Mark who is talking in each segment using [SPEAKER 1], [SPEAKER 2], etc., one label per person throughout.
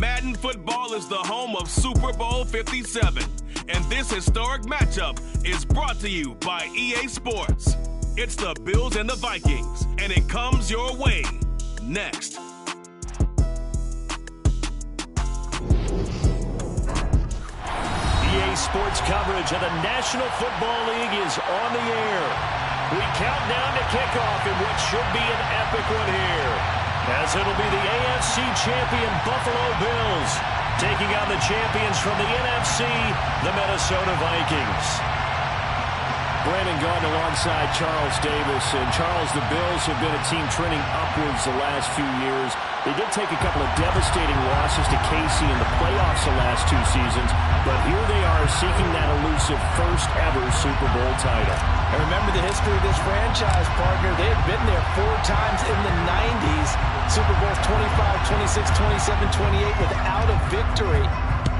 [SPEAKER 1] Madden football is the home of Super Bowl 57. And this historic matchup is brought to you by EA Sports. It's the Bills and the Vikings, and it comes your way next.
[SPEAKER 2] EA Sports coverage of the National Football League is on the air. We count down to kickoff in what should be an epic one here, as it'll be the AFC champion Buffalo Bills taking on the champions from the NFC, the Minnesota Vikings.
[SPEAKER 3] Brandon Gaudin alongside Charles Davis. And Charles, the Bills have been a team trending upwards the last few years. They did take a couple of devastating losses to KC in the playoffs the last 2 seasons, but here they are seeking that elusive first-ever Super Bowl title.
[SPEAKER 4] And remember the history of this franchise, partner. They had been there 4 times in the 90s. Super Bowls 25, 26, 27, 28 without a victory.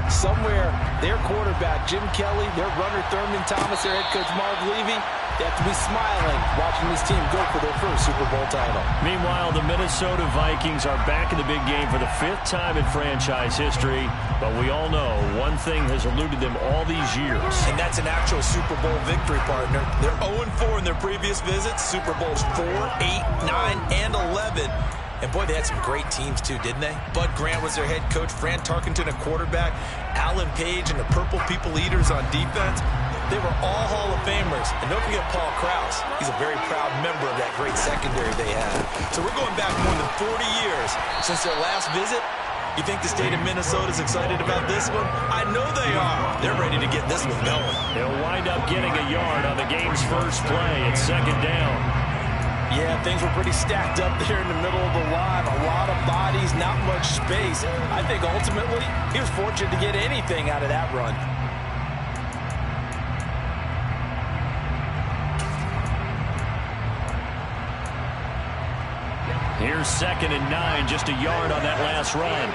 [SPEAKER 4] Somewhere, their quarterback, Jim Kelly, their runner, Thurman Thomas, their head coach, Marv Levy, they have to be smiling watching this team go for their first Super Bowl title.
[SPEAKER 2] Meanwhile, the Minnesota Vikings are back in the big game for the 5th time in franchise history. But we all know one thing has eluded them all these years.
[SPEAKER 4] And that's an actual Super Bowl victory, partner. They're 0-4 in their previous visits. Super Bowls 4, 8, 9, and 11. And, boy, they had some great teams, too, didn't they? Bud Grant was their head coach, Fran Tarkenton a quarterback, Alan Page and the Purple People Eaters on defense. They were all Hall of Famers. And don't forget Paul Krause. He's a very proud member of that great secondary they had. So we're going back more than 40 years since their last visit. You think the state of Minnesota is excited about this one? I know they are. They're ready to get this one going.
[SPEAKER 2] They'll wind up getting a yard on the game's first play at 2nd down.
[SPEAKER 4] Yeah, things were pretty stacked up there in the middle of the line. A lot of bodies, not much space. I think ultimately he was fortunate to get anything out of that run.
[SPEAKER 2] Here's 2nd and 9, just a yard on that last run.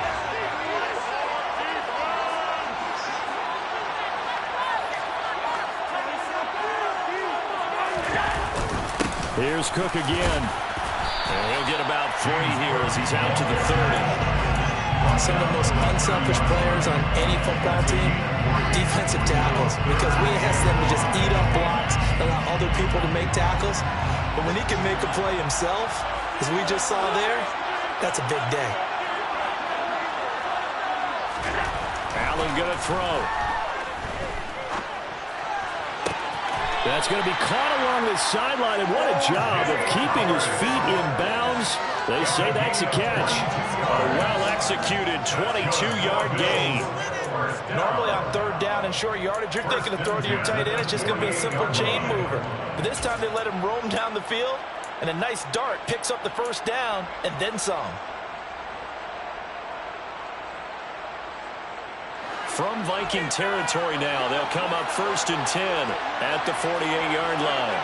[SPEAKER 2] Here's Cook again. And he'll get about 3 here as he's out to the 30.
[SPEAKER 4] Some of the most unselfish players on any football team, defensive tackles, because we ask them to just eat up blocks, allow other people to make tackles. But when he can make a play himself, as we just saw there, that's a big day.
[SPEAKER 2] Allen gonna throw. That's going to be caught along the sideline, and what a job of keeping his feet in bounds. They say that's a catch. A well-executed 22-yard gain.
[SPEAKER 4] Normally on 3rd down and short yardage, you're thinking to throw to your tight end. It's just going to be a simple chain mover. But this time they let him roam down the field, and a nice dart picks up the 1st down and then some.
[SPEAKER 2] From Viking territory now, they'll come up 1st and 10 at the 48-yard line.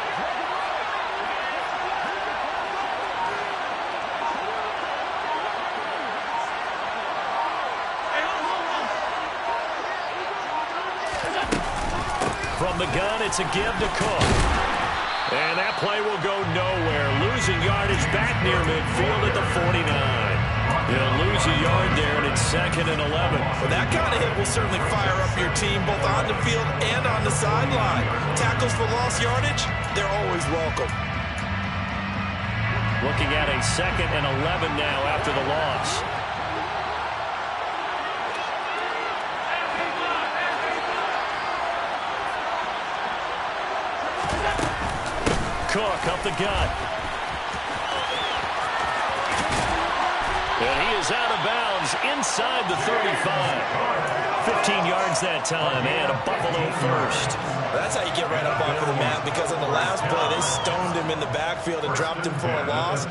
[SPEAKER 2] From the gun, it's a give to Cook. And that play will go nowhere. Losing yardage back near midfield at the 49. He'll lose a yard there, and it's 2nd and 11.
[SPEAKER 4] Well, that kind of hit will certainly fire up your team both on the field and on the sideline. Tackles for lost yardage, they're always welcome.
[SPEAKER 2] Looking at a 2nd and 11 now after the loss. Cook up the gut. And he is out of bounds inside the 35. 15 yards that time, and a Buffalo first.
[SPEAKER 4] That's how you get right up off of the mat, because on the last play, they stoned him in the backfield and dropped him for a loss.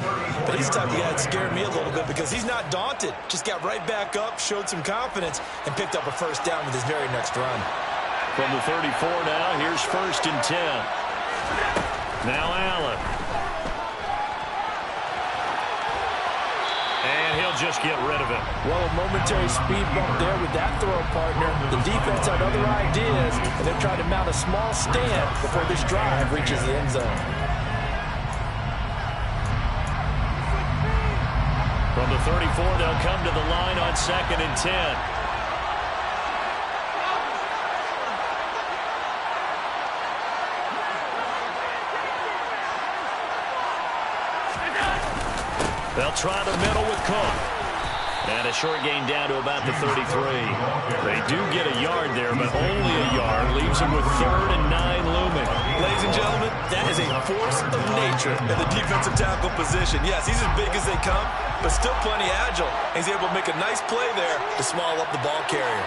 [SPEAKER 4] But he's the type of guy that scared me a little bit because he's not daunted. Just got right back up, showed some confidence, and picked up a 1st down with his very next run.
[SPEAKER 2] From the 34 now, here's 1st and 10. Now Allen. And he'll just get rid of it.
[SPEAKER 4] Well, a momentary speed bump there with that throw, partner. The defense had other ideas, and they're trying to mount a small stand before this drive reaches the end zone.
[SPEAKER 2] From From the 34, they'll come to the line on 2nd and 10. They'll try the middle with Cook. And a short gain down to about the 33. They do get a yard there, but only a yard. Leaves them with 3rd and 9 looming.
[SPEAKER 4] Ladies and gentlemen, that is a force of nature in the defensive tackle position. Yes, he's as big as they come, but still plenty agile. He's able to make a nice play there to small up the ball carrier.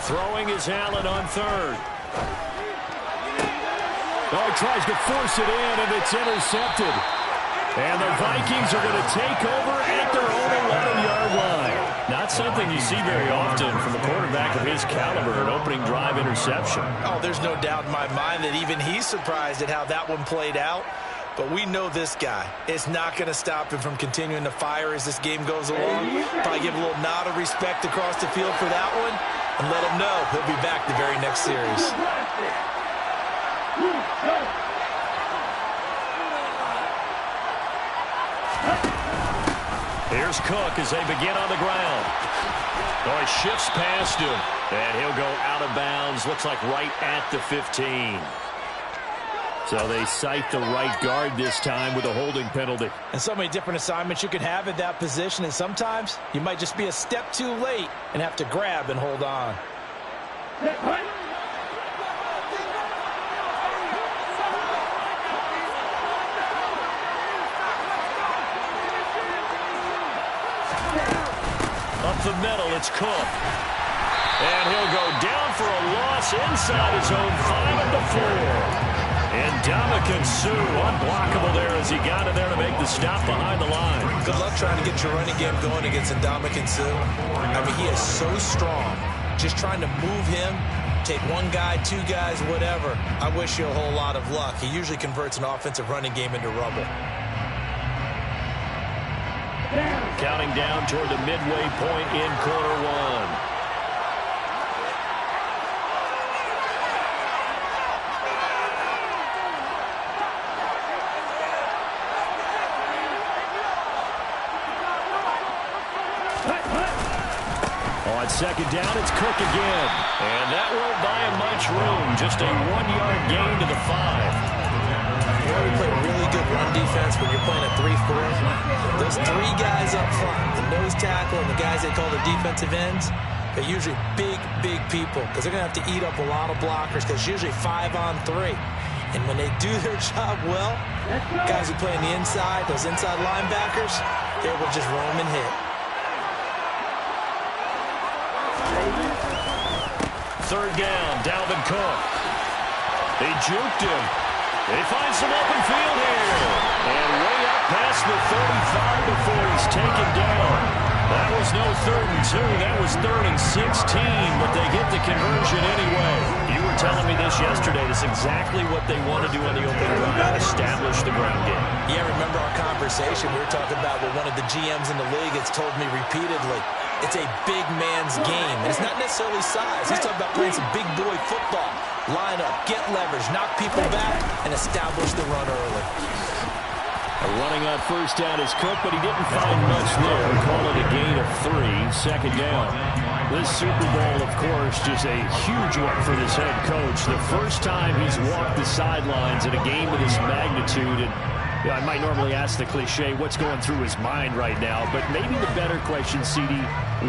[SPEAKER 2] Throwing is Allen on 3rd. Oh, he tries to force it in, and it's intercepted. And the Vikings are going to take over at their own 11-yard line. Not something you see very often from a quarterback of his caliber, an opening drive interception.
[SPEAKER 4] Oh, there's no doubt in my mind that even he's surprised at how that one played out. But we know this guy. It's not going to stop him from continuing to fire as this game goes along. Probably give a little nod of respect across the field for that one. And let him know he'll be back the very next series.
[SPEAKER 2] Here's Cook as they begin on the ground. Oh, he shifts past him. And he'll go out of bounds. Looks like right at the 15. So they cite the right guard this time with a holding penalty.
[SPEAKER 4] And so many different assignments you can have at that position, and sometimes you might just be a step too late and have to grab and hold on.
[SPEAKER 2] Up the middle, it's Cook. And he'll go down for a loss inside his own 5 at the 4. And Ndamukong Suh, unblockable there as he got in there to make the stop behind the line.
[SPEAKER 4] Good luck trying to get your running game going against Ndamukong Suh. I mean, he is so strong. Just trying to move him, take one guy, 2 guys, whatever. I wish you a whole lot of luck. He usually converts an offensive running game into rubble.
[SPEAKER 2] Counting down toward the midway point in quarter 1. On 2nd down, it's Cook again. And that won't buy him much room. Just a 1-yard gain to the 5.
[SPEAKER 4] You know, we play really good run defense when you're playing a 3-4. Those 3 guys up front, the nose tackle and the guys they call the defensive ends, they're usually big, big people because they're going to have to eat up a lot of blockers because usually 5 on 3. And when they do their job well, guys who play on the inside, those inside linebackers, they will just roam and hit.
[SPEAKER 2] 3rd down, Dalvin Cook. They juked him. They find some open field here. And way up past the 35 before he's taken down. That was no 3rd and 2. That was 3rd and 16, but they get the conversion anyway. You were telling me this yesterday. That's exactly what they want to do on the opening drive, establish the ground game.
[SPEAKER 4] Yeah, remember our conversation? We were talking about what one of the GMs in the league has told me repeatedly. It's a big man's game. And it's not necessarily size. He's talking about playing some big boy football. Line up, get leverage, knock people back, and establish the run early.
[SPEAKER 2] Running on 1st down is Cook, but he didn't find much there. Call it a gain of 3, 2nd down. This Super Bowl, of course, just a huge one for this head coach. The first time he's walked the sidelines in a game of this magnitude. And I might normally ask the cliche, what's going through his mind right now? But maybe the better question, CD,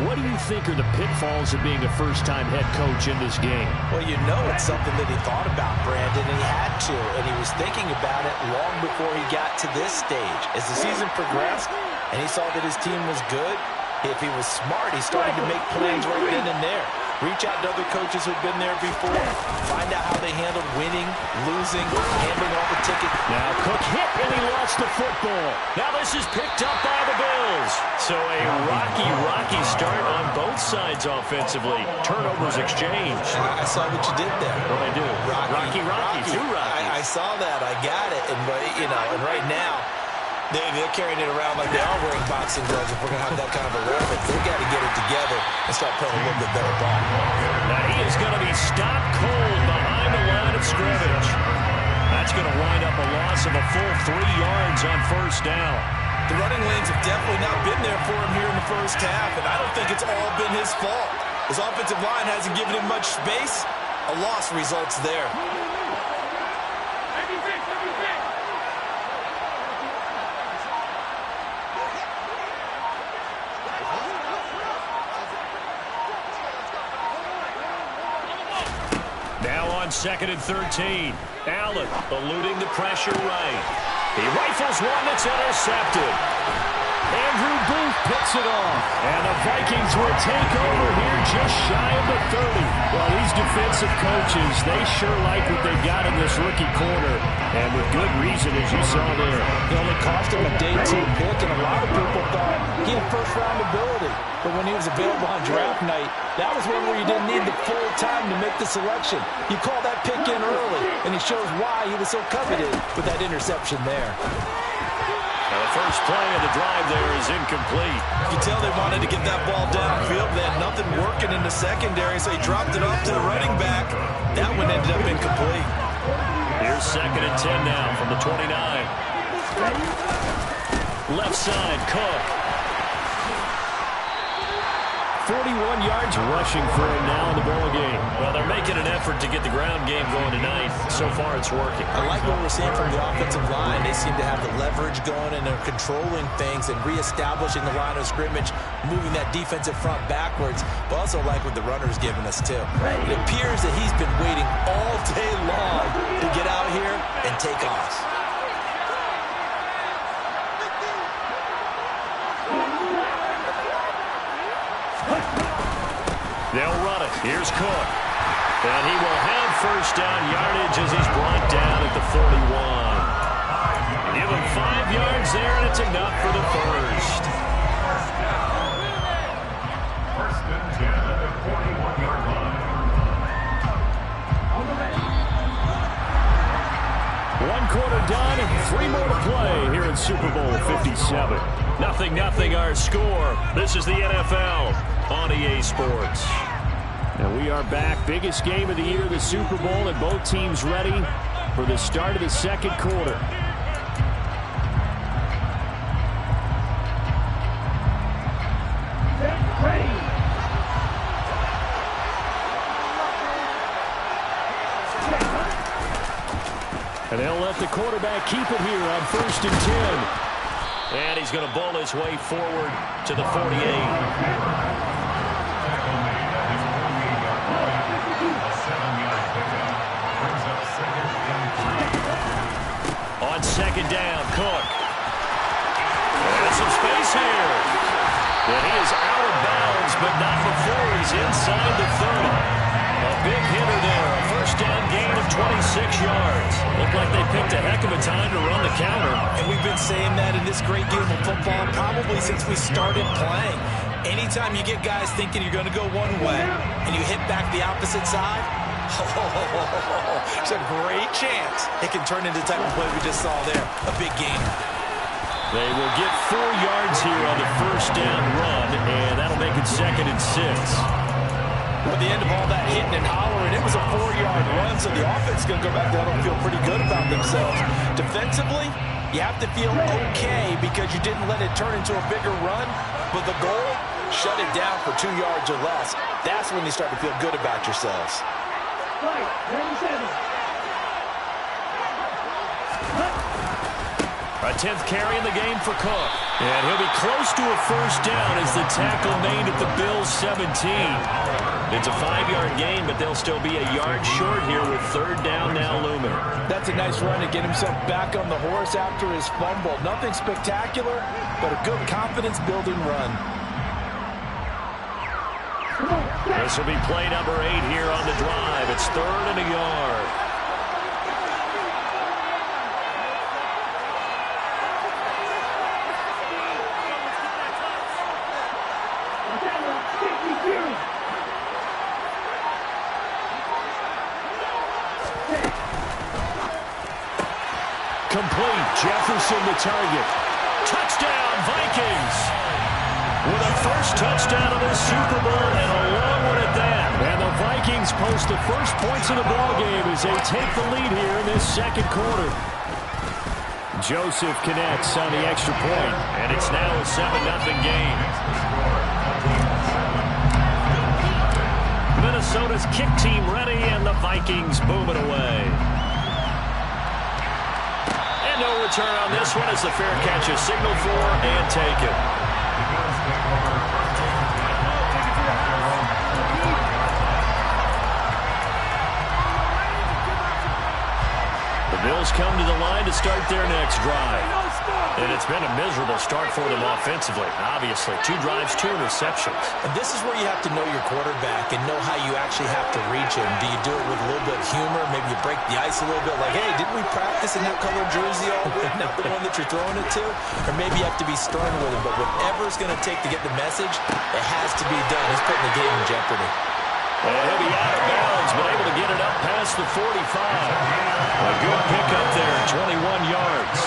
[SPEAKER 2] what do you think are the pitfalls of being a first-time head coach in this game?
[SPEAKER 4] Well, you know it's something that he thought about, Brandon, and he had to. And he was thinking about it long before he got to this stage. As the season progressed and he saw that his team was good, if he was smart, he started to make plans right then and there. Reach out to other coaches who've been there before. Find out how they handled winning, losing, handling all the tickets.
[SPEAKER 2] Now Cook hit and he lost the football. Now this is picked up by the Bills. So a rocky start on both sides offensively. Turnovers exchanged.
[SPEAKER 4] I saw what you did there.
[SPEAKER 2] What'd I do? Rocky. Two Rockies.
[SPEAKER 4] I saw that. I got it. And, you know, and right now, They're carrying it around like they are wearing boxing gloves if we're going to have that kind of a reference. They've got to get it together and start playing a little bit better ball.
[SPEAKER 2] Now he is going to be stopped cold behind the line of scrimmage. That's going to wind up a loss of a full 3 yards on first down.
[SPEAKER 4] The running lanes have definitely not been there for him here in the first half, and I don't think it's all been his fault. His offensive line hasn't given him much space. A loss results there.
[SPEAKER 2] Now on 2nd and 13. Allen eluding the pressure right. He rifles one that's intercepted. Andrew Booth picks it off. And the Vikings will take over here just shy of the 30. Well, these defensive coaches, they sure like what they've got in this rookie corner. And with good reason, as you saw there.
[SPEAKER 5] It only cost him a day 2 pick, and a lot of people thought he had first-round ability. But when he was available on draft night, that was one where you didn't need the full time to make the selection. You call that pick in early, and it shows why he was so coveted with that interception there.
[SPEAKER 2] Now the first play of the drive there is incomplete.
[SPEAKER 4] You can tell they wanted to get that ball downfield. They had nothing working in the secondary, so he dropped it off to the running back. That one ended up incomplete.
[SPEAKER 2] Here's 2nd and 10 now from the 29. Left side, Cook. 41 yards rushing for him now in the ball game. Well, they're making an effort to get the ground game going tonight. So far, it's working.
[SPEAKER 4] I like what we're seeing from the offensive line. They seem to have the leverage going, and they're controlling things and reestablishing the line of scrimmage, moving that defensive front backwards. But also like what the runner's giving us, too. It appears that he's been waiting all day long to get out here and take off.
[SPEAKER 2] They'll run it. Here's Cook. And he will have first down yardage as he's brought down at the 41. Give him 5 yards there, and it's enough for the first.
[SPEAKER 6] First and 10 at the 41-yard line.
[SPEAKER 2] 1 quarter done and 3 more to play here in Super Bowl 57. 0-0 our score. This is the NFL on EA Sports. And we are back. Biggest game of the year, the Super Bowl, and both teams ready for the start of the second quarter. And they'll let the quarterback keep it here on 1st and 10. And he's going to bowl his way forward to the 48. On 2nd down, Cook. And some space here. And he is out of bounds, but not before he's inside the 30. A big hitter there. A first down gain of 26 yards. Looked like they picked a heck of a time to run the counter.
[SPEAKER 4] And we've been saying that in this great game of football probably since we started playing. Anytime you get guys thinking you're going to go one way and you hit back the opposite side, it's a great chance it can turn into the type of play we just saw there. A big game.
[SPEAKER 2] They will get 4 yards here on the first down run, and that'll make it 2nd and 6.
[SPEAKER 4] At the end of all that hitting and hollering, it was a 4-yard run, so the offense is going to go back down and feel pretty good about themselves. Defensively, you have to feel okay because you didn't let it turn into a bigger run, but the goal, shut it down for 2 yards or less. That's when you start to feel good about yourselves.
[SPEAKER 2] A 10th carry in the game for Cook. And he'll be close to a first down as the tackle made at the Bills' 17. It's a 5-yard gain, but they'll still be a yard short here with 3rd down now looming.
[SPEAKER 5] That's a nice run to get himself back on the horse after his fumble. Nothing spectacular, but a good confidence-building run.
[SPEAKER 2] This will be play number 8 here on the drive. It's 3rd and a yard. Complete. Jefferson the target. Touchdown, Vikings! With a first touchdown of this Super Bowl and a long one at that. And the Vikings post the first points of the ballgame as they take the lead here in this second quarter. Joseph connects on the extra point, and it's now a 7-0 game. Minnesota's kick team ready, and the Vikings boom it away. And no return on this one as the fair catch is signaled for and taken. The Bills come to the line to start their next drive. And it's been a miserable start for them offensively. Obviously, 2 drives, 2 interceptions.
[SPEAKER 4] And this is where you have to know your quarterback and know how you actually have to reach him. Do you do it with a little bit of humor? Maybe you break the ice a little bit like, hey, didn't we practice in that color jersey all week? Not the one that you're throwing it to? Or maybe you have to be stern with him. But whatever it's going to take to get the message, it has to be done. He's putting the game in jeopardy.
[SPEAKER 2] He'll be out of bounds, but able to get it up past the 45. A good pickup there, 21 yards.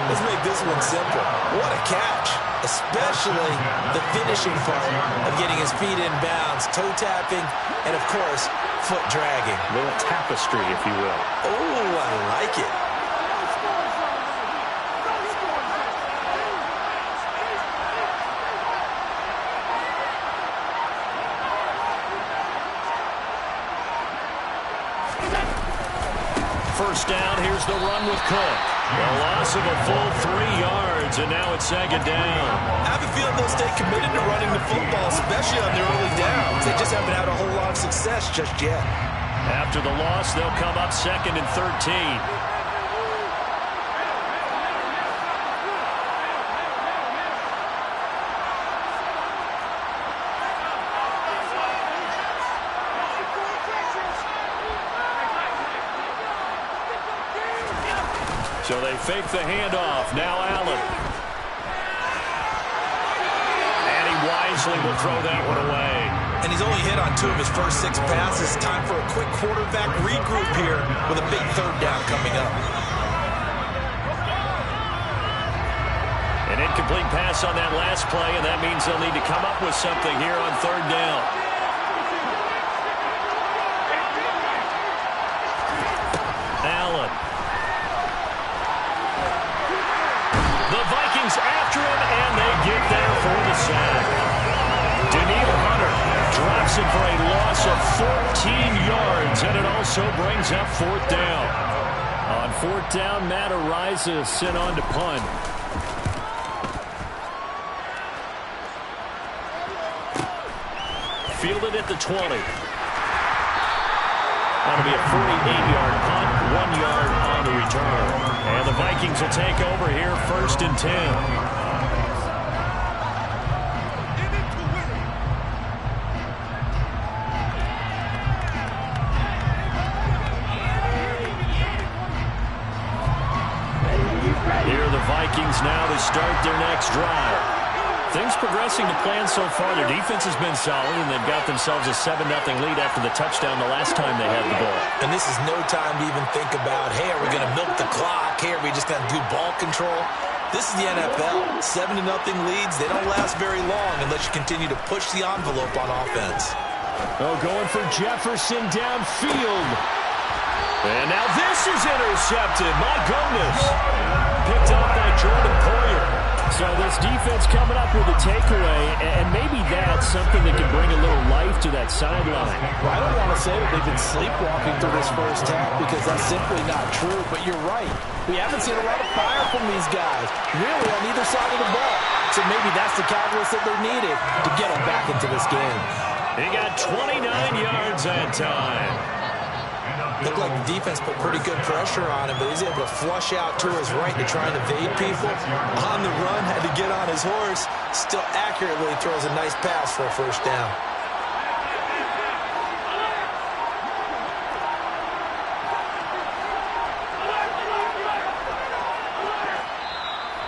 [SPEAKER 4] Let's make this one simple. What a catch, especially the finishing part of getting his feet in bounds, toe tapping, and, of course, foot dragging.
[SPEAKER 2] A little tapestry, if you will.
[SPEAKER 4] Oh, I like it.
[SPEAKER 2] First down, here's the run with Cook. A loss of a full 3 yards, and now it's second down.
[SPEAKER 4] I have a feeling they'll stay committed to running the football, especially on their early downs. They just haven't had a whole lot of success just yet.
[SPEAKER 2] After the loss, they'll come up 2nd and 13. So they fake the handoff. Now Allen. And he wisely will throw that one away.
[SPEAKER 4] And he's only hit on 2 of his first 6 passes. Time for a quick quarterback regroup here with a big third down coming up.
[SPEAKER 2] An incomplete pass on that last play, and that means they'll need to come up with something here on third down. Allen. The Vikings after him, and they get there for the sack. Daniil Hunter drops it for a loss of 14 yards, and it also brings up 4th down. On 4th down, Matt Ariza sent on to punt. Fielded at the 20. That'll be a 48-yard punt, 1 yard on the return. And the Vikings will take over here 1st and 10. Here are the Vikings now to start their next drive. Things progressing to plan so far. Their defense has been solid, and they've got themselves a 7-0 lead after the touchdown the last time they had the ball.
[SPEAKER 4] And this is no time to even think about, hey, are we going to milk the clock? Hey, are we just going to do ball control? This is the NFL. 7-0 leads, they don't last very long unless you continue to push the envelope on offense.
[SPEAKER 2] Oh, going for Jefferson downfield. And now this is intercepted. My goodness. Picked up by Jordan Poyer. So this defense coming up with a takeaway, and maybe that's something that can bring a little life to that sideline.
[SPEAKER 5] Well, I don't want to say that they've been sleepwalking through this first half because that's simply not true, but you're right. We haven't seen a lot of fire from these guys, really on either side of the ball. So maybe that's the catalyst that they needed to get them back into this game.
[SPEAKER 2] He got 29 yards that time.
[SPEAKER 4] Looked like the defense put pretty good pressure on him, but he's able to flush out to his right to try and evade people. On the run, had to get on his horse. Still accurately throws a nice pass for a first down.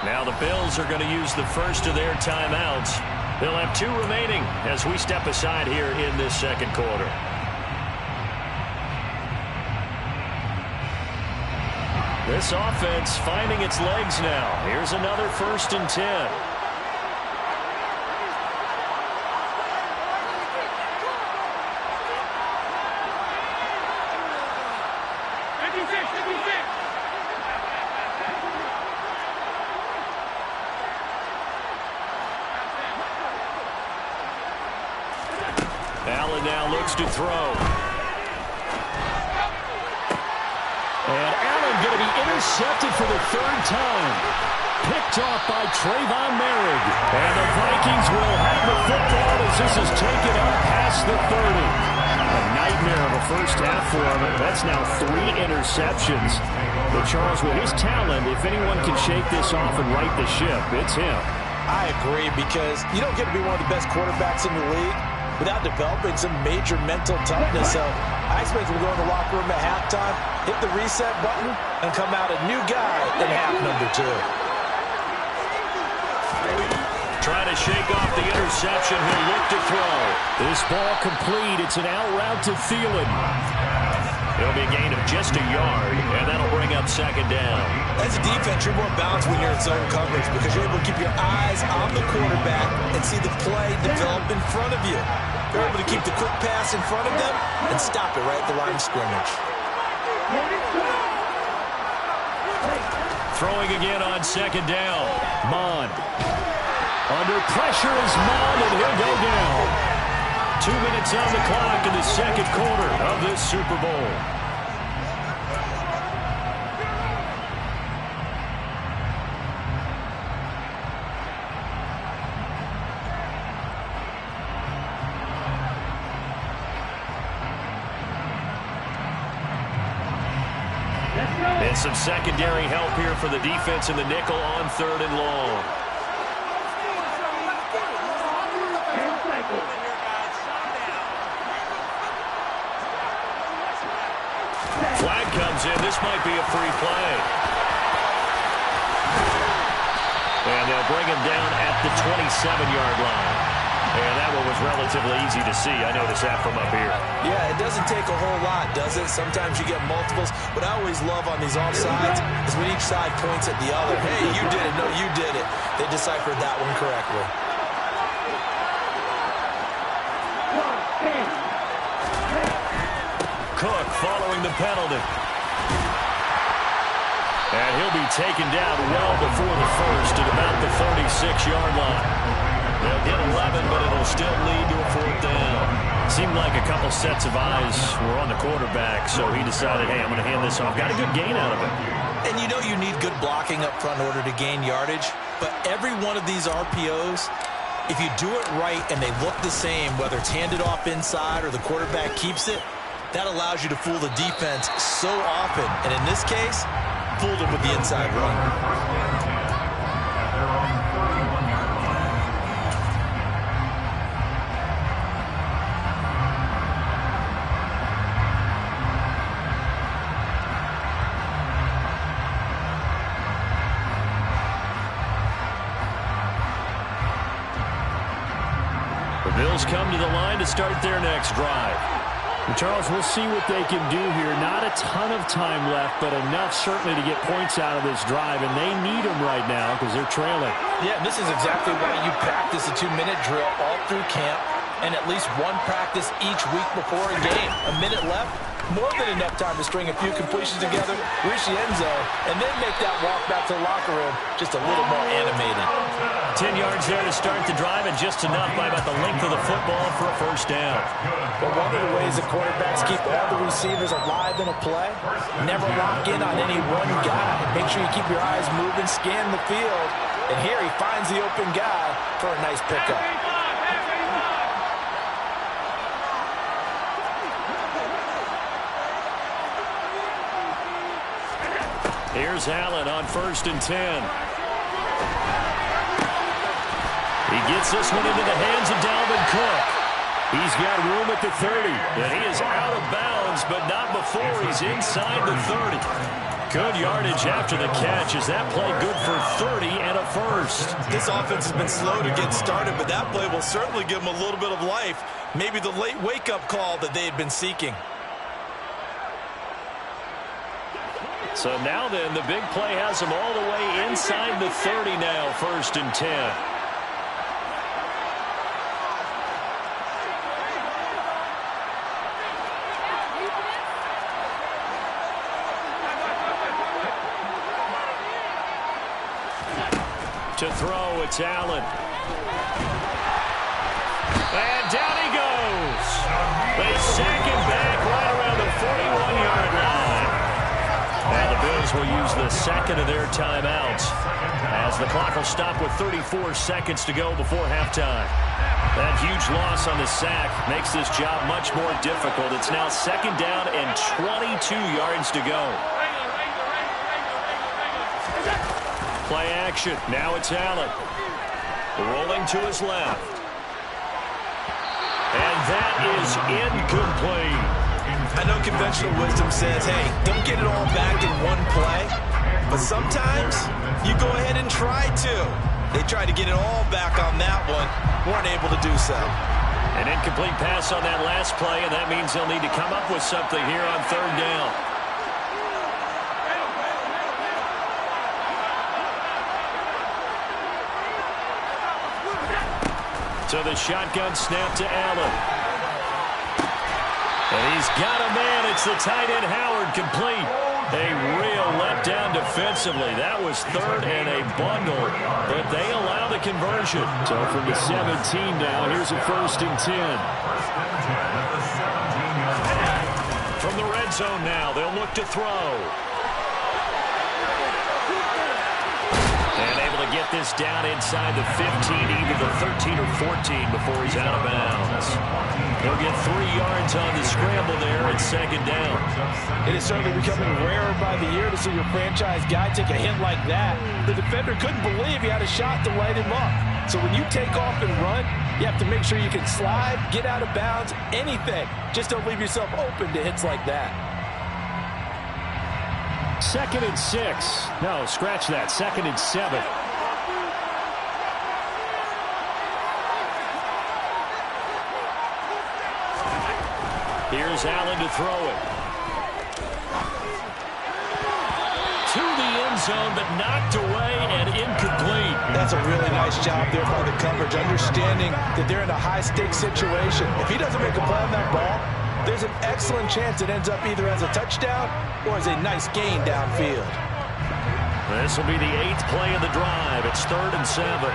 [SPEAKER 2] Now the Bills are going to use the first of their timeouts. They'll have 2 remaining as we step aside here in this second quarter. This offense finding its legs now. Here's another 1st and 10. Allen now looks to throw. And Allen going to be intercepted for the 3rd time. Picked off by Trayvon Merrick. And the Vikings will have the football as this is taken up past the 30. A nightmare of a first half for him. That's now 3 interceptions. But Charles, with his talent, if anyone can shake this off and right the ship, it's him.
[SPEAKER 5] I agree, because you don't get to be one of the best quarterbacks in the league without developing some major mental toughness. So I expect him to go in the locker room at halftime, hit the reset button, and come out a new guy in half number 2.
[SPEAKER 2] Trying to shake off the interception. He'll look to throw. This ball complete. It's an out route to Thielen. It'll be a gain of just a yard, and that'll bring up 2nd down.
[SPEAKER 4] As a defense, you're more balanced when you're in zone coverage because you're able to keep your eyes on the quarterback and see the play develop in front of you. You're able to keep the quick pass in front of them and stop it right at the line of scrimmage.
[SPEAKER 2] Throwing again on 2nd down. Mon. Under pressure is Mon, and he'll go down. 2 minutes on the clock in the 2nd quarter of this Super Bowl. And some secondary help here for the defense in the nickel on 3rd and long. Flag comes in. This might be a free play. And they'll bring him down at the 27-yard line. And that one was relatively easy to see. I noticed that from up here.
[SPEAKER 4] Yeah, it doesn't take a whole lot, does it? Sometimes you get multiples. What I always love on these offsides is when each side points at the other. Hey, you did it. No, you did it. They deciphered that one correctly.
[SPEAKER 2] Cook following the penalty. And he'll be taken down well before the 1st at about the 36-yard line. They'll get 11, but it'll still lead to a 4th down. Seemed like a couple sets of eyes were on the quarterback, so he decided, hey, I'm going to hand this off. Got a good gain out of it.
[SPEAKER 4] And you know you need good blocking up front in order to gain yardage, but every one of these RPOs, if you do it right and they look the same, whether it's handed off inside or the quarterback keeps it, that allows you to fool the defense so often. And in this case, fooled him with the inside run.
[SPEAKER 2] The Bills come to the line to start their next drive. And Charles, we'll see what they can do here. Not a ton of time left, but enough certainly to get points out of this drive, and they need them right now because they're trailing.
[SPEAKER 5] Yeah, and this is exactly why you practice a 2-minute drill all through camp and at least one practice each week before a game. A minute left, more than enough time to string a few completions together, reach the end zone, and then make that walk back to the locker room just a little more animated.
[SPEAKER 2] 10 yards there to start the drive, and just enough by about the length of the football for a 1st down.
[SPEAKER 5] But one of the ways the quarterbacks keep all the receivers alive in a play, never lock in on any one guy. Make sure you keep your eyes moving, scan the field, and here he finds the open guy for a nice pickup.
[SPEAKER 2] Here's Allen on 1st and 10. He gets this one into the hands of Dalvin Cook. He's got room at the 30, and he is out of bounds, but not before he's inside the 30. Good yardage after the catch. Is that play good for 30 and a 1st?
[SPEAKER 4] This offense has been slow to get started, but that play will certainly give them a little bit of life. Maybe the late wake-up call that they had been seeking.
[SPEAKER 2] So now then, the big play has them all the way inside the 30 now, 1st and 10. To throw, it's Allen. And down he goes. They sack him back right around the 41-yard line. And the Bills will use the second of their timeouts as the clock will stop with 34 seconds to go before halftime. That huge loss on the sack makes this job much more difficult. It's now 2nd down and 22 yards to go. Play action. Now it's Allen. Rolling to his left. And that is incomplete.
[SPEAKER 4] I know conventional wisdom says, hey, don't get it all back in one play. But sometimes you go ahead and try to. They tried to get it all back on that one. Weren't able to do so.
[SPEAKER 2] An incomplete pass on that last play, and that means they'll need to come up with something here on 3rd down. So the shotgun snap to Allen. And he's got a man. It's the tight end Howard, complete. A real letdown defensively. That was 3rd and a bundle, but they allow the conversion.
[SPEAKER 3] So from the 17 now, here's a 1st and 10.
[SPEAKER 2] From the red zone now, they'll look to throw. And able to get this down inside the 15, either the 13 or 14 before he's out of bounds. He'll get 3 yards on the scramble there at 2nd down.
[SPEAKER 5] It is certainly becoming rarer by the year to see your franchise guy take a hit like that. The defender couldn't believe he had a shot to light him up. So when you take off and run, you have to make sure you can slide, get out of bounds, anything. Just don't leave yourself open to hits like that.
[SPEAKER 3] 2nd and 6. No, scratch that. 2nd and 7.
[SPEAKER 2] Here's Allen to throw it. To the end zone, but knocked away and incomplete.
[SPEAKER 5] That's a really nice job there by the coverage, understanding that they're in a high-stakes situation. If he doesn't make a play on that ball, there's an excellent chance it ends up either as a touchdown or as a nice gain downfield.
[SPEAKER 2] This will be the 8th play of the drive. It's 3rd and 7.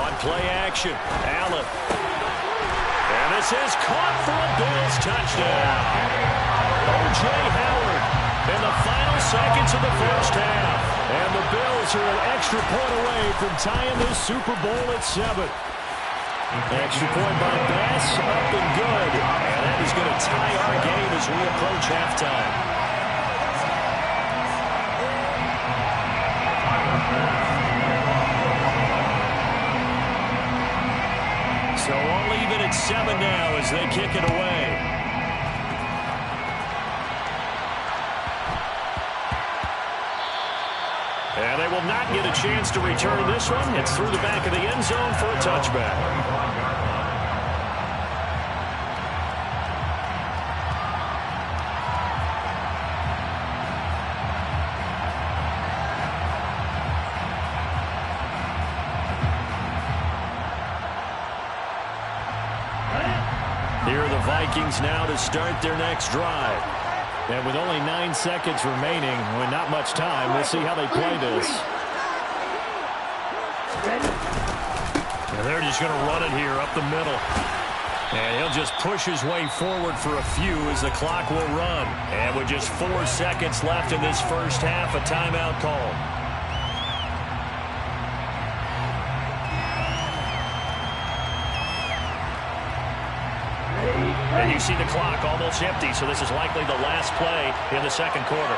[SPEAKER 2] On play action, Allen. And this is caught for a Bills touchdown. O.J. Howard in the final seconds of the 1st half. And the Bills are an extra point away from tying this Super Bowl at 7. Extra point by Bass, up and good. And that is going to tie our game as we approach halftime. So all even at 7 now as they kick it away. And they will not get a chance to return this one. It's through the back of the end zone for a touchback. Here are the Vikings now to start their next drive. And with only 9 seconds remaining, with not much time, we'll see how they play this. And they're just going to run it here up the middle. And he'll just push his way forward for a few as the clock will run. And with just 4 seconds left in this 1st half, a timeout call. And you see the clock almost empty, so this is likely the last play in the 2nd quarter.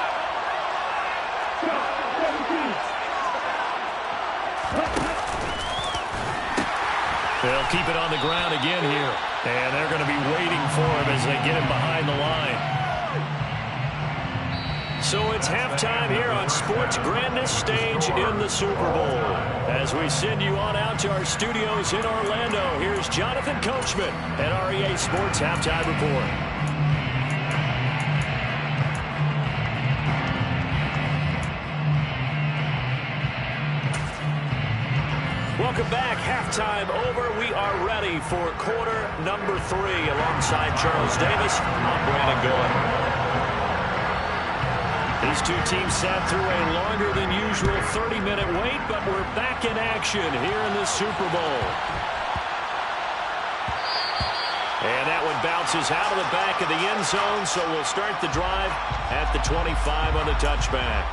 [SPEAKER 2] They'll keep it on the ground again here. And they're going to be waiting for him as they get him behind the line. So it's halftime here on Sports' grandest stage in the Super Bowl. As we send you on out to our studios in Orlando, here's Jonathan Coachman at REA Sports Halftime Report. Welcome back. Halftime over. We are ready for quarter number 3. Alongside Charles Davis, I'm Brandon Gould. These two teams sat through a longer than usual 30-minute wait, but we're back in action here in the Super Bowl. And that one bounces out of the back of the end zone, so we'll start the drive at the 25 on the touchback.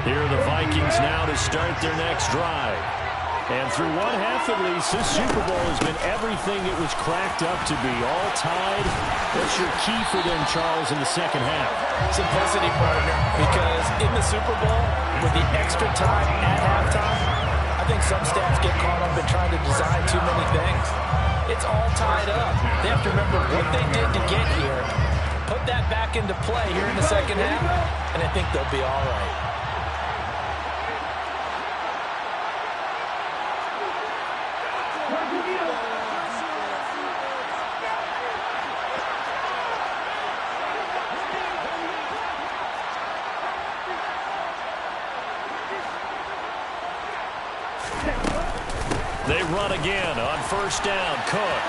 [SPEAKER 2] Here are the Vikings now to start their next drive. And through one half at least, this Super Bowl has been everything it was cracked up to be. All tied. What's your key for them, Charles, in the second half?
[SPEAKER 5] Simplicity, partner, because in the Super Bowl, with the extra time at halftime, I think some staffs get caught up in trying to design too many things. It's all tied up. They have to remember what they did to get here, put that back into play here in the second half, and I think they'll be all right.
[SPEAKER 2] They run again on first down. Cook.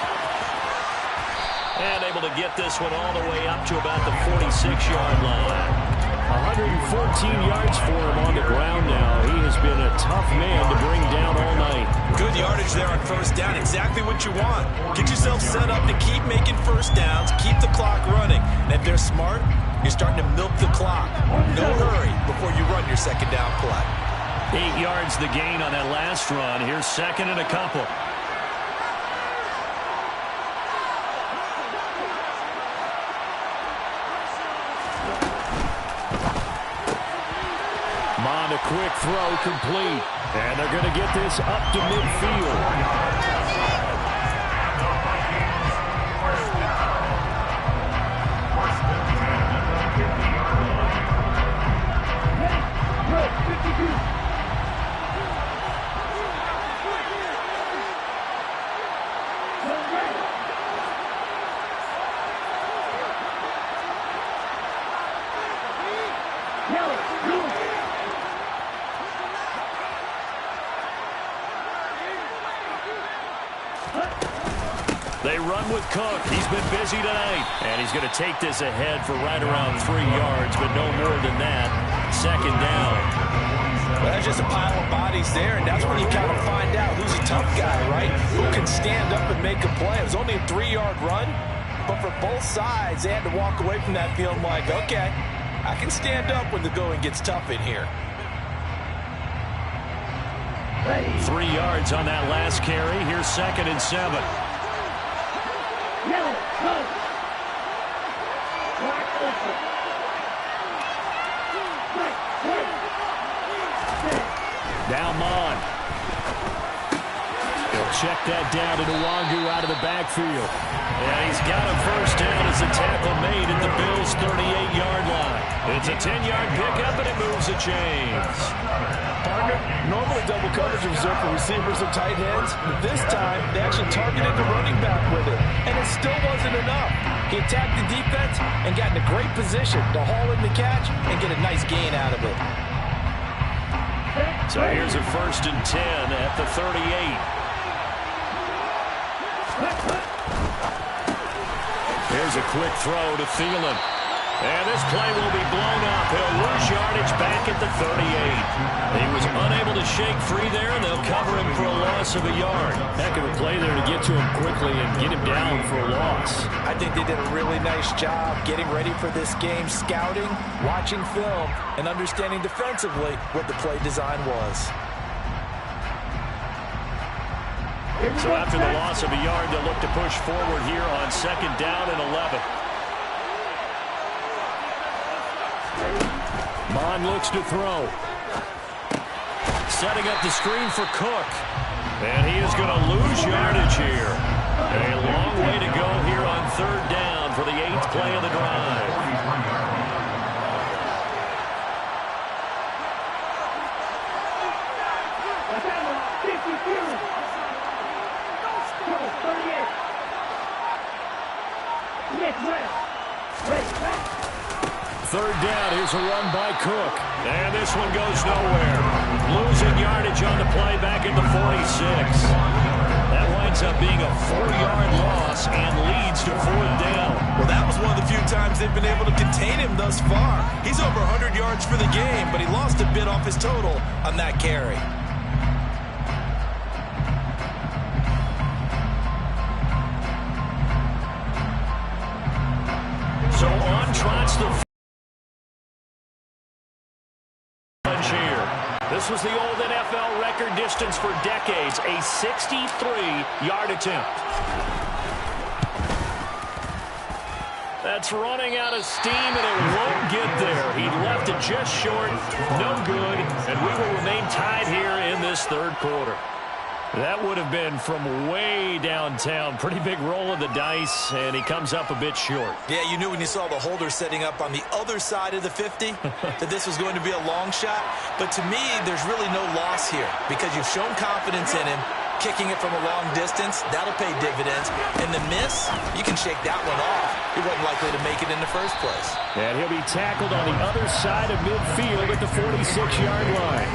[SPEAKER 2] And able to get this one all the way up to about the 46-yard line. 114 yards for him on the ground now. He has been a tough man to bring down all night.
[SPEAKER 4] Good yardage there on first down. Exactly what you want. Get yourself set up to keep making first downs, keep the clock running. And if they're smart, you're starting to milk the clock. No hurry before you run your second down play.
[SPEAKER 2] 8 yards the gain on that last run. Here's second and a couple. Mond, a quick throw, complete. And they're going to get this up to midfield. They run with Cook. He's been busy tonight. And he's going to take this ahead for right around 3 yards, but no more than that. Second down.
[SPEAKER 5] Well, that's just a pile of bodies there, and that's when you kind of find out who's a tough guy, right? Who can stand up and make a play. It was only a 3-yard run, but for both sides, they had to walk away from that feeling like, okay, I can stand up when the going gets tough in here.
[SPEAKER 2] 3 yards on that last carry. Here's second and 7. Now Mond. He'll check that down to Nwangu out of the backfield. And he's got a first down as the tackle made at the Bills' 38-yard line. It's a 10-yard pickup, and it moves the chains.
[SPEAKER 5] Partner, normally double coverage is reserved for receivers and tight ends. This time, they actually targeted the running back with it, and it still wasn't enough. He attacked the defense and got in a great position to haul in the catch and get a nice gain out of it.
[SPEAKER 2] So here's a first and 10 at the 38. Here's a quick throw to Thielen. And this play will be blown up. He'll lose yardage back at the 38. He was unable to shake free there, and they'll cover him for a loss of a yard.
[SPEAKER 3] Heck of a play there to get to him quickly and get him down for a loss.
[SPEAKER 5] I think they did a really nice job getting ready for this game, scouting, watching film, and understanding defensively what the play design was.
[SPEAKER 2] So after the loss of a yard, they'll look to push forward here on second down and 11.
[SPEAKER 3] Mond looks to throw.
[SPEAKER 2] setting up the screen for Cook. And he is going to lose yardage here. A long way to go here on 3rd down for the 8th play of the drive. Third down, here's a run by Cook. And this one goes nowhere. Losing yardage on the play back at the 46. That winds up being a 4-yard loss and leads to 4th down.
[SPEAKER 4] Well, that was one of the few times they've been able to contain him thus far. He's over 100 yards for the game, but he lost a bit off his total on that carry.
[SPEAKER 2] So on trots the here. This was the old NFL record distance for decades, a 63-yard attempt. That's running out of steam, and it won't get there. He left it just short, no good, and we will remain tied here in this 3rd quarter. That would have been from way downtown. Pretty big roll of the dice, and he comes up a bit short.
[SPEAKER 4] Yeah, you knew when you saw the holder setting up on the other side of the 50 that this was going to be a long shot. But to me, there's really no loss here because you've shown confidence in him. Kicking it from a long distance, that'll pay dividends. And the miss, you can shake that one off. He wasn't likely to make it in the first place.
[SPEAKER 2] And he'll be tackled on the other side of midfield at the 46-yard line.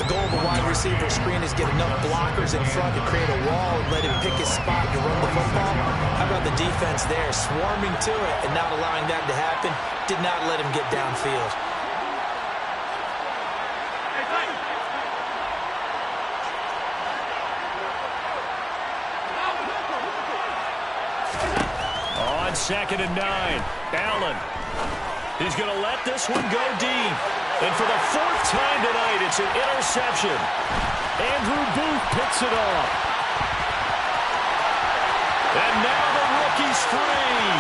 [SPEAKER 4] The goal of a wide receiver screen is get enough blockers in front to create a wall and let him pick his spot to run the football. How about the defense there, swarming to it and not allowing that to happen? Did not let him get downfield.
[SPEAKER 2] On 2nd and 9, Allen. He's going to let this one go deep. And for the 4th time tonight, it's an interception. Andrew Booth picks it off. And now the rookie's free.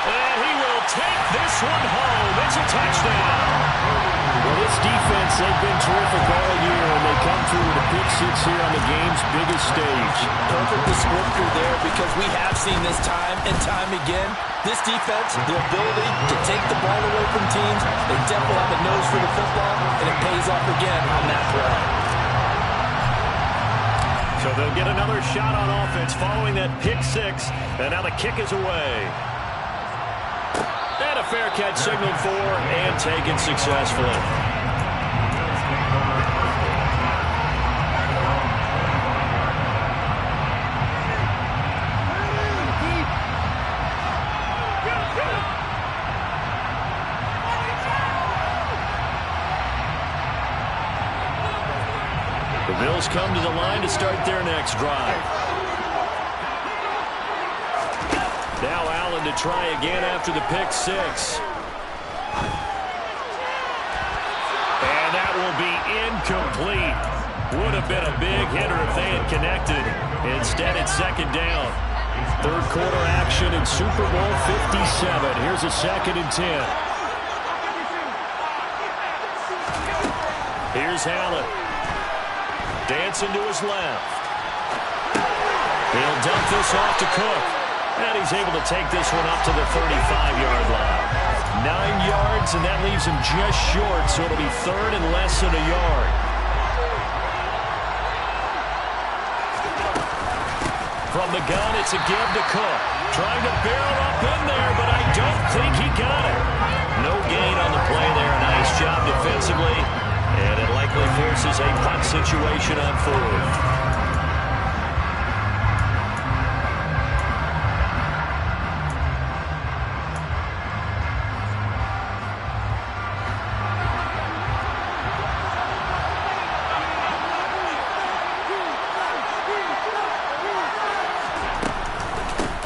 [SPEAKER 2] And he will take this one home. It's a touchdown. Well, this defense, they've been terrific all year, and they come through with a pick 6 here on the game's biggest stage.
[SPEAKER 5] Perfect descriptor there because we have seen this time and time again. This defense, their ability to take the ball away from teams, they definitely have a nose for the football, and it pays off again on that play.
[SPEAKER 2] So they'll get another shot on offense following that pick 6, and now the kick is away. And a fair catch signaled for and taken successfully. The Bills come to the line to start their next drive. Now Allen to try again after the pick 6. And that will be incomplete. Would have been a big hitter if they had connected. Instead, it's 2nd down. 3rd quarter action in Super Bowl 57. Here's a 2nd and 10. Here's Allen. Dancing to his left. He'll dump this off to Cook. And he's able to take this one up to the 35-yard line. 9 yards, and that leaves him just short, so it'll be 3rd and less than a yard. From the gun, it's a give to Cook. Trying to barrel up in there, but I don't think he got it. No gain on the play there. Nice job defensively. And it likely forces a punt situation on 4th.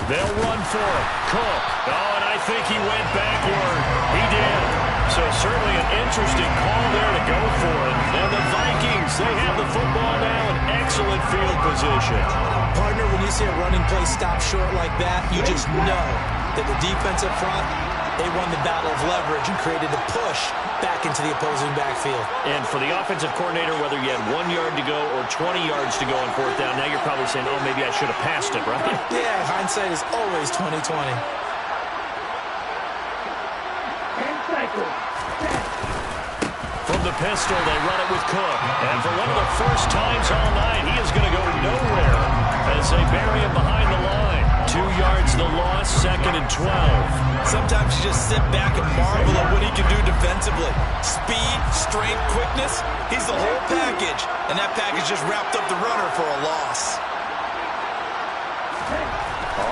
[SPEAKER 2] They'll run for it. Cook. Oh, and I think he went backward. He did. So certainly an interesting call there to go for it. And the Vikings, they have the football now in excellent field position.
[SPEAKER 5] Partner, when you see a running play stop short like that, you just know that the defense up front,
[SPEAKER 4] They won the battle of leverage and created a push back into the opposing backfield.
[SPEAKER 2] And for the offensive coordinator, whether you had 1 yard to go or 20 yards to go on fourth down, now you're probably saying, oh, maybe I should have passed it, right?
[SPEAKER 4] Yeah, hindsight is always 20/20.
[SPEAKER 2] From the pistol, they run it with Cook. And for one of the first times all night, he is going to go nowhere as they bury him behind the line. 2 yards the loss, 2nd and 12.
[SPEAKER 4] Sometimes you just sit back and marvel at what he can do defensively. Speed, strength, quickness, he's the whole package. And that package just wrapped up the runner for a loss.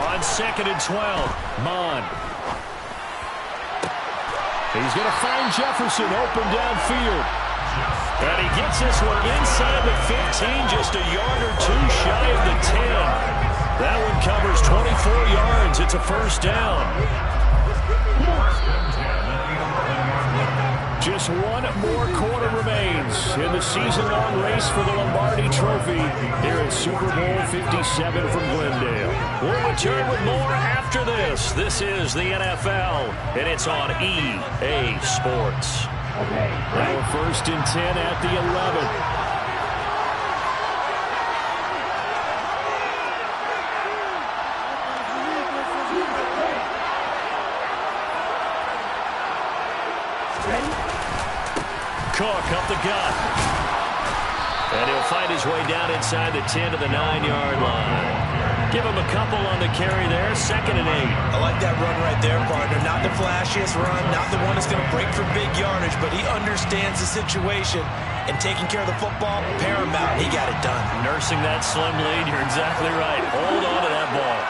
[SPEAKER 2] On 2nd and 12, Mon. He's going to find Jefferson open downfield. And he gets this one inside the 15, just a yard or two shy of the 10. That one covers 24 yards. It's a first down. Just one more quarter remains in the season-long race for the Lombardi Trophy here at Super Bowl 57 from Glendale. We'll return with more after this. This is the NFL, and it's on EA Sports. Now 1st and 10 at the 11. Cook up the gut. And he'll find his way down inside the 10 to the 9-yard line. Give him a couple on the carry there. 2nd and 8.
[SPEAKER 4] I like that run right there, partner. Not the flashiest run, not the one that's going to break for big yardage, but he understands the situation, and taking care of the football, paramount. He got it done.
[SPEAKER 2] Nursing that slim lead, you're exactly right. Hold on to that ball.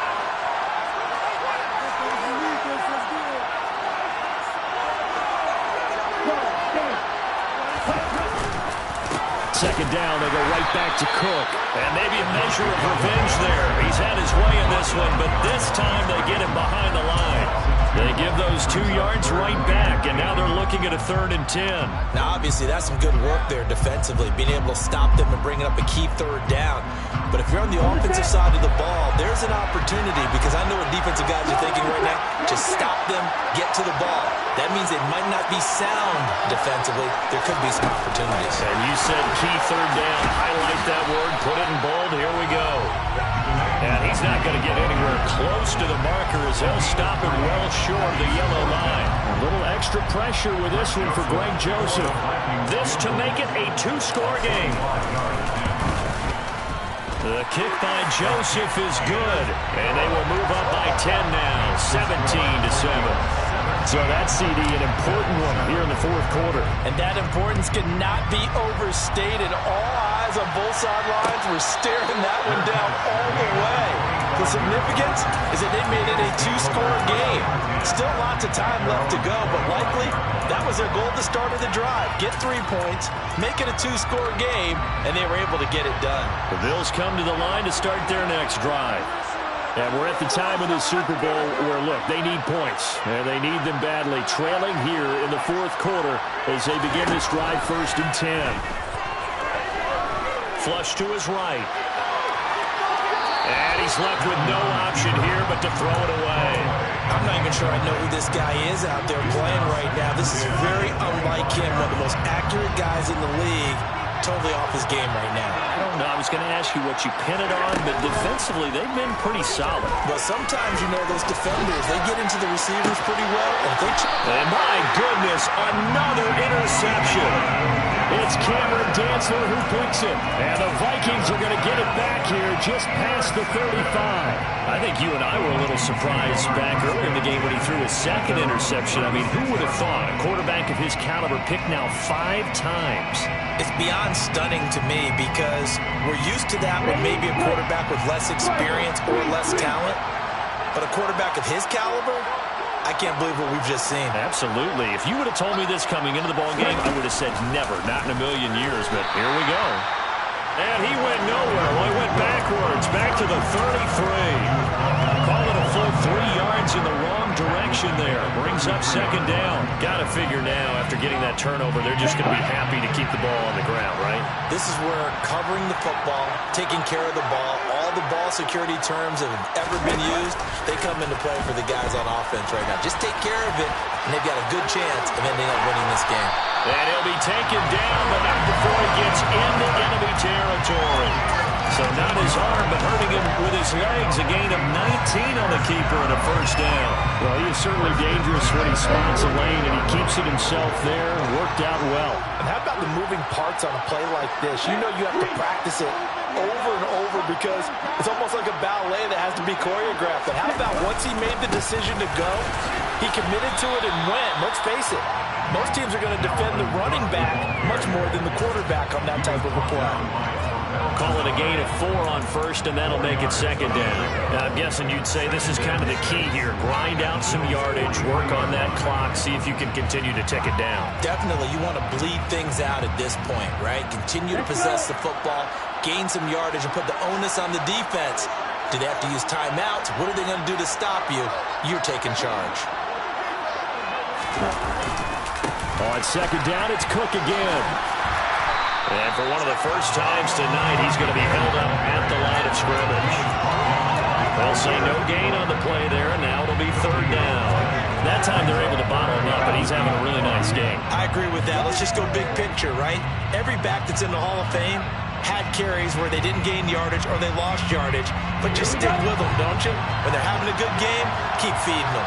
[SPEAKER 2] Second down, they go right back to Cook. And maybe a measure of revenge there. He's had his way in this one, but this time they get him behind the line. They give those 2 yards right back, and now they're looking at a 3rd and 10.
[SPEAKER 4] Now, obviously, that's some good work there defensively, being able to stop them and bringing up a key 3rd down. But if you're on the offensive side of the ball, there's an opportunity, because I know what defensive guys are thinking right now. Just stop them, get to the ball. That means they might not be sound defensively. There could be some opportunities.
[SPEAKER 2] And you said key 3rd down. Highlight that word. Put it in bold. Here we go. And he's not going to get anywhere close to the marker as they'll stop him well short of the yellow line. A little extra pressure with this one for Greg Joseph. This to make it a 2-score game. The kick by Joseph is good. And they will move up by 10 now. 17-7. So that CD, an important one here in the 4th quarter.
[SPEAKER 5] And that importance cannot be overstated. All eyes on both sidelines were staring that one down all the way. The significance is that they made it a 2-score game. Still lots of time left to go, but likely that was their goal at the start of the drive. Get 3 points, make it a 2-score game, and they were able to get it done.
[SPEAKER 2] The Bills come to the line to start their next drive. And we're at the time of the Super Bowl where, look, they need points. And they need them badly. Trailing here in the 4th quarter as they begin this drive 1st and 10. Flush to his right. And he's left with no option here but to throw it away.
[SPEAKER 4] I'm not even sure I know who this guy is out there playing right now. This is very unlike him, one of the most accurate guys in the league. Totally off his game right now.
[SPEAKER 2] I don't know. I was going to ask you what you pin it on, but defensively, they've been pretty solid.
[SPEAKER 4] Well, sometimes, you know, those defenders, they get into the receivers pretty well.
[SPEAKER 2] And my goodness, another interception. It's Cameron Dantzler who picks it. And the Vikings are going to get it back here just past the 35. I think you and I were a little surprised back earlier in the game when he threw his 2nd interception. I mean, who would have thought a quarterback of his caliber picked now 5 times?
[SPEAKER 4] It's beyond stunning to me because we're used to that with maybe a quarterback with less experience or less talent. But a quarterback of his caliber, I can't believe what we've just seen.
[SPEAKER 2] Absolutely. If you would have told me this coming into the ballgame, I would have said never, not in a million years. But here we go. And he went nowhere. Well, he went backwards, back to the 33. Call it a full 3 yards in the wrong direction there. Brings up 2nd down. Got to figure now, after getting that turnover, they're just going to be happy to keep the ball on the ground, right?
[SPEAKER 4] This is where covering the football, taking care of the ball, all the ball security terms that have ever been used, they come into play for the guys on offense right now. Just take care of it, and they've got a good chance of ending up winning this game.
[SPEAKER 2] And he'll be taken down, but not before he gets into enemy territory. So not his arm, but hurting him with his legs. A gain of 19 on the keeper and a first down.
[SPEAKER 3] Well, he is certainly dangerous when he spots a lane, and he keeps it himself there. Worked out well.
[SPEAKER 5] And how about the moving parts on a play like this? You know you have to practice it over and over because it's almost like a ballet that has to be choreographed. But how about once he made the decision to go, he committed to it and went. Let's face it, most teams are going to defend the running back much more than the quarterback on that type of a play.
[SPEAKER 2] Call it a gain of 4 on first, and that'll make it second down. Now, I'm guessing you'd say this is kind of the key here. Grind out some yardage, work on that clock, see if you can continue to tick it down.
[SPEAKER 4] Definitely, you want to bleed things out at this point, right? Continue to possess the football, gain some yardage, and put the onus on the defense. Do they have to use timeouts? What are they going to do to stop you? You're taking charge.
[SPEAKER 2] On second down, it's Cook again. And for one of the first times tonight, he's going to be held up at the line of scrimmage. They'll say no gain on the play there, and now it'll be third down. That time they're able to bottle him up, but he's having a really nice game.
[SPEAKER 4] I agree with that. Let's just go big picture, right? Every back that's in the Hall of Fame had carries where they didn't gain yardage or they lost yardage, but just stick with them, don't you? When they're having a good game, keep feeding them.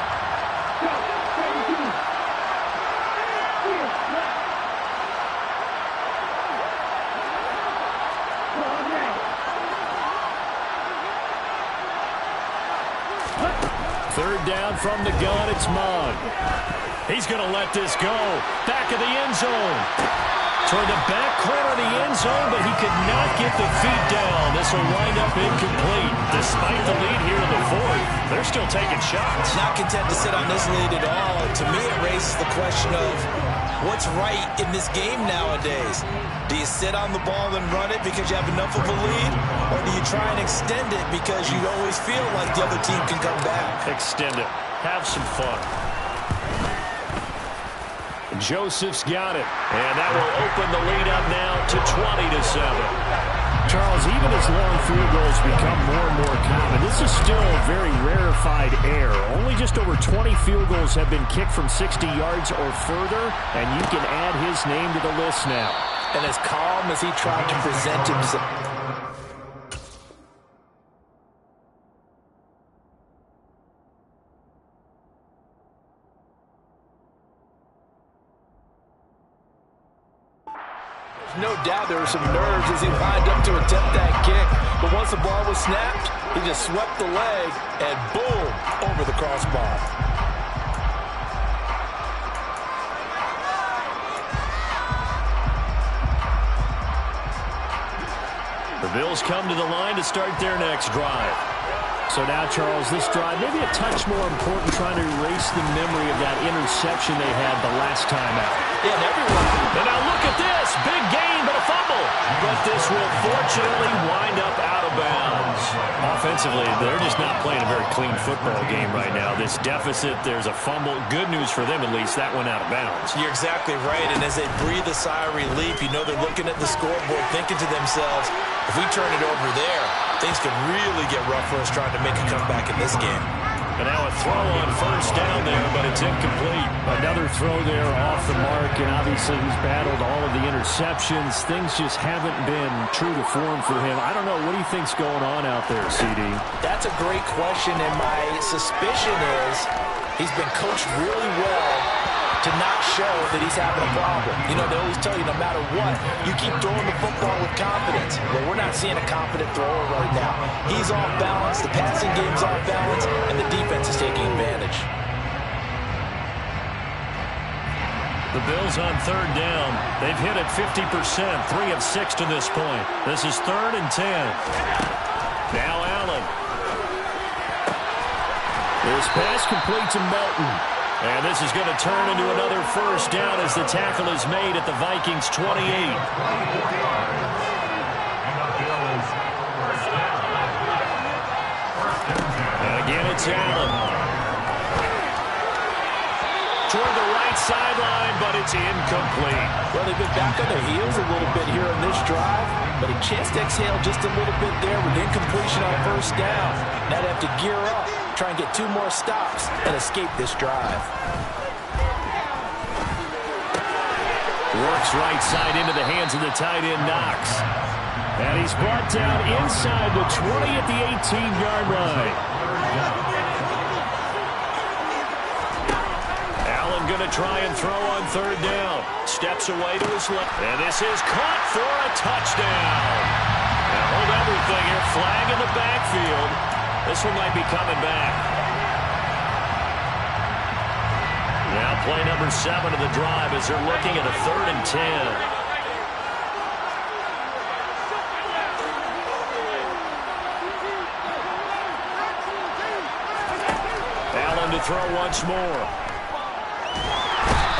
[SPEAKER 2] Third down from the gun, it's Mugg. He's going to let this go. Back of the end zone. Toward the back corner of the end zone, but he could not get the feet down. This will wind up incomplete. Despite the lead here in the fourth, they're still taking shots.
[SPEAKER 4] Not content to sit on this lead at all. To me, it raises the question of what's right in this game nowadays. Do you sit on the ball and run it because you have enough of a lead? Or do you try and extend it because you always feel like the other team can come back?
[SPEAKER 2] Extend it. Have some fun. Joseph's got it. And that will open the lead up now to 20-7.
[SPEAKER 3] Charles, even as long field goals become more and more common, this is still a very rarefied air. Only just over 20 field goals have been kicked from 60 yards or further, and you can add his name to the list now.
[SPEAKER 5] And as calm as he tried to present himself. No doubt there were some nerves as he lined up to attempt that kick. But once the ball was snapped, he just swept the leg and boom, over the crossbar.
[SPEAKER 2] The Bills come to the line to start their next drive.
[SPEAKER 3] So now, Charles, this drive maybe a touch more important, trying to erase the memory of that interception they had the last time out.
[SPEAKER 5] Yeah, and everyone.
[SPEAKER 2] And now look at this. Big gain, but a fumble. But this will fortunately wind up out of bounds. Offensively, they're just not playing a very clean football game right now. This deficit, there's a fumble. Good news for them, at least. That went out of bounds.
[SPEAKER 4] You're exactly right. And as they breathe a sigh of relief, you know they're looking at the scoreboard, thinking to themselves, if we turn it over there, things could really get rough for us trying to make a comeback in this game.
[SPEAKER 2] And now a throw on first down there, but it's incomplete.
[SPEAKER 3] Another throw there off the mark, and obviously he's battled all of the interceptions. Things just haven't been true to form for him. I don't know. What do you think's going on out there, CD?
[SPEAKER 5] That's a great question, and my suspicion is he's been coached really well to not show that he's having a problem. You know, they always tell you no matter what, you keep throwing the football with confidence. Well, we're not seeing a confident thrower right now. He's off balance, the passing game's off balance, and the defense is taking advantage.
[SPEAKER 2] The Bills on third down. They've hit it 50%, 3 of 6 to this point. This is 3rd and 10. Now Allen.
[SPEAKER 3] This pass complete to Melton.
[SPEAKER 2] And this is going to turn into another first down as the tackle is made at the Vikings 28. And again, it's Allen. toward the right sideline, but it's incomplete.
[SPEAKER 5] Well, they've been back on their heels a little bit here on this drive, but a chance to exhale just a little bit there with incompletion on first down. Now they have to gear up, try and get 2 more stops, and escape this drive.
[SPEAKER 2] Works right side into the hands of the tight end, Knox. And he's brought down inside the 20 at the 18-yard line. Allen going to try and throw on third down. Steps away to his left. And this is caught for a touchdown. Now hold everything here. Flag in the backfield. This one might be coming back. Now play number 7 of the drive as they're looking at a 3rd and 10. To throw once more.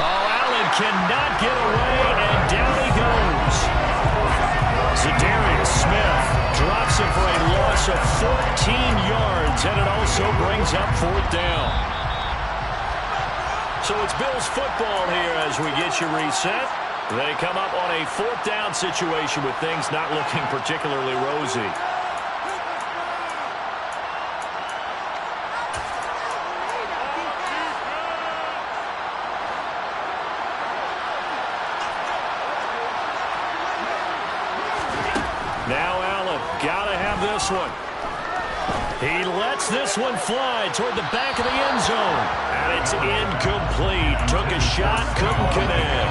[SPEAKER 2] Oh, Allen cannot get away, and down he goes. Zadarius Smith drops him for a loss of 14 yards, and it also brings up 4th down. So it's Bills football here as we get you reset. They come up on a 4th down situation with things not looking particularly rosy. Now Allen, gotta have this one. He lets this one fly toward the back of the end zone. And it's incomplete. Took a shot, couldn't connect.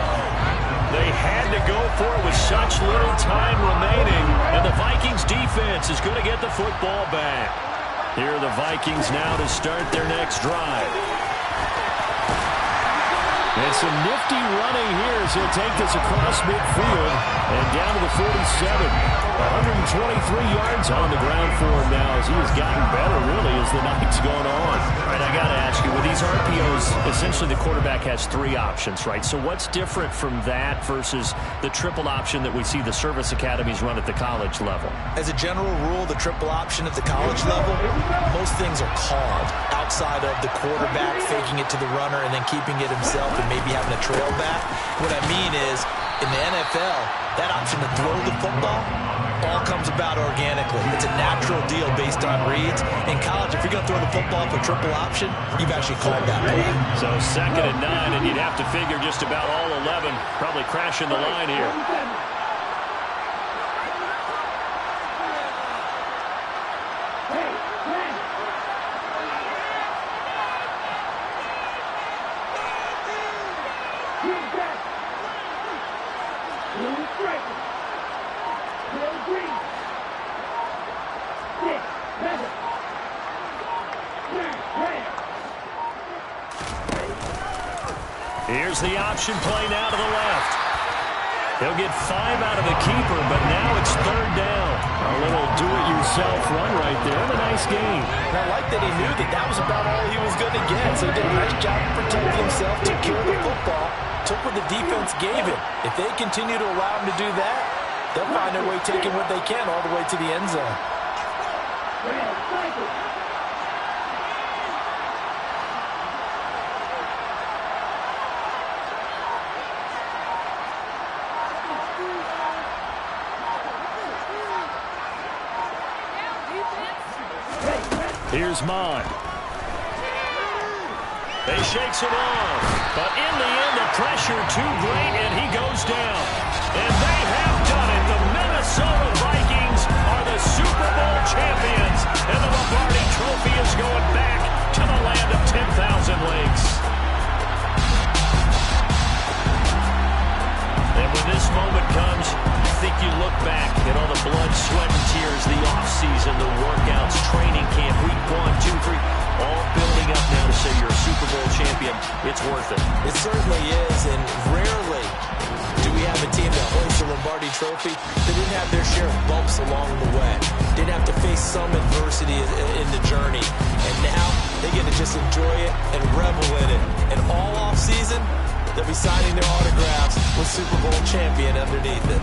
[SPEAKER 2] They had to go for it with such little time remaining. And the Vikings defense is going to get the football back. Here are the Vikings now to start their next drive. And some nifty running here as he'll take this across midfield and down to the 47. 123 yards on the ground for him now as he has gotten better, really, as the night's gone on. All right, I got to ask you, with these RPOs, essentially the quarterback has 3 options, right? So what's different from that versus the triple option that we see the service academies run at the college level?
[SPEAKER 4] As a general rule, the triple option at the college level, most things are called outside of the quarterback faking it to the runner and then keeping it himself and maybe having a trail back. What I mean is, in the NFL, that option to throw the football all comes about organically. It's a natural deal based on reads. In college, if you're going to throw the football for triple option, you've actually called that play.
[SPEAKER 2] So 2nd and 9, and you'd have to figure just about all 11 probably crashing the line here. Here's the option play now to the left. He'll get 5 out of the keeper, but now it's 3rd down. A little do-it-yourself run right there, and a nice gain.
[SPEAKER 5] And I like that he knew that that was about all he was going to get, so he did a nice job protecting himself, took care of the football, took what the defense gave him. If they continue to allow him to do that, they'll find their way taking what they can all the way to the end zone.
[SPEAKER 2] Here's Mon. They shakes him off, but in the end, the pressure too great, and he goes down. And they have done it. The Minnesota Vikings are the Super Bowl champions, and the Lombardi Trophy is going back to the land of 10,000 lakes. And when this moment comes, I think you look back at all the blood, sweat, and tears, the offseason, the workouts, training camp, week 1, 2, 3, all building up now to say you're a Super Bowl champion. It's worth it.
[SPEAKER 4] It certainly is, and rarely do we have a team that hoists the Lombardi Trophy that didn't have their share of bumps along the way, didn't have to face some adversity in the journey, and now they get to just enjoy it and revel in it. And all offseason, they'll be signing their autographs with Super Bowl champion underneath it.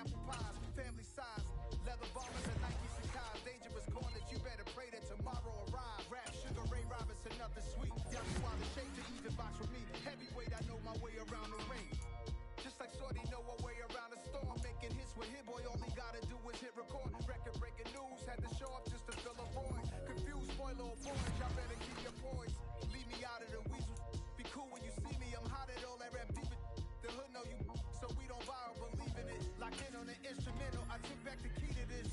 [SPEAKER 7] apple pies, family size, leather bombers and Nike Sacai's. Dangerous corners, you better pray that tomorrow arrives. Rap, Sugar Ray Robinson, nothing sweet. Y'all be wild to shape to even box with me. Heavyweight, I know my way around the ring. Just like Shorty know her way around the storm. Making hits with Hit Boy, all he gotta do is hit record. Record-breaking news, had to show up just to fill a void. Confused, spoiler of boys, y'all better keep your poise. Leave me out of the weasels. Be cool when you see me, I'm hot at all that rap deep. The hood know you, so we don't borrow, believe in it. Locked in on the instrumental, I took back the key to this.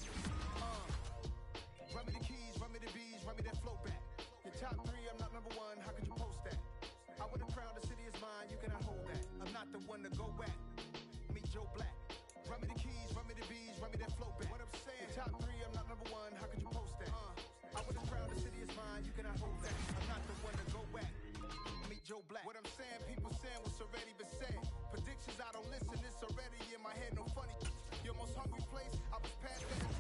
[SPEAKER 7] Run me the keys, run me the bees, run me that flow back. Your top 3, I'm not number 1, how could you post that? I would have crowned the city is mine, you cannot hold that. I'm not the one to go back. Meet Joe Black. Run me the keys, run me the bees, run me that flow back. What I'm saying, top 3, I'm not number 1, how could you post that? I would have crowned the city is mine, you cannot hold that. I'm not the one to go back. Meet Joe Black. What I'm saying, people saying what's already been said. Predictions, I don't listen, it's already in my head, no funny. Your most hungry place, I was past that at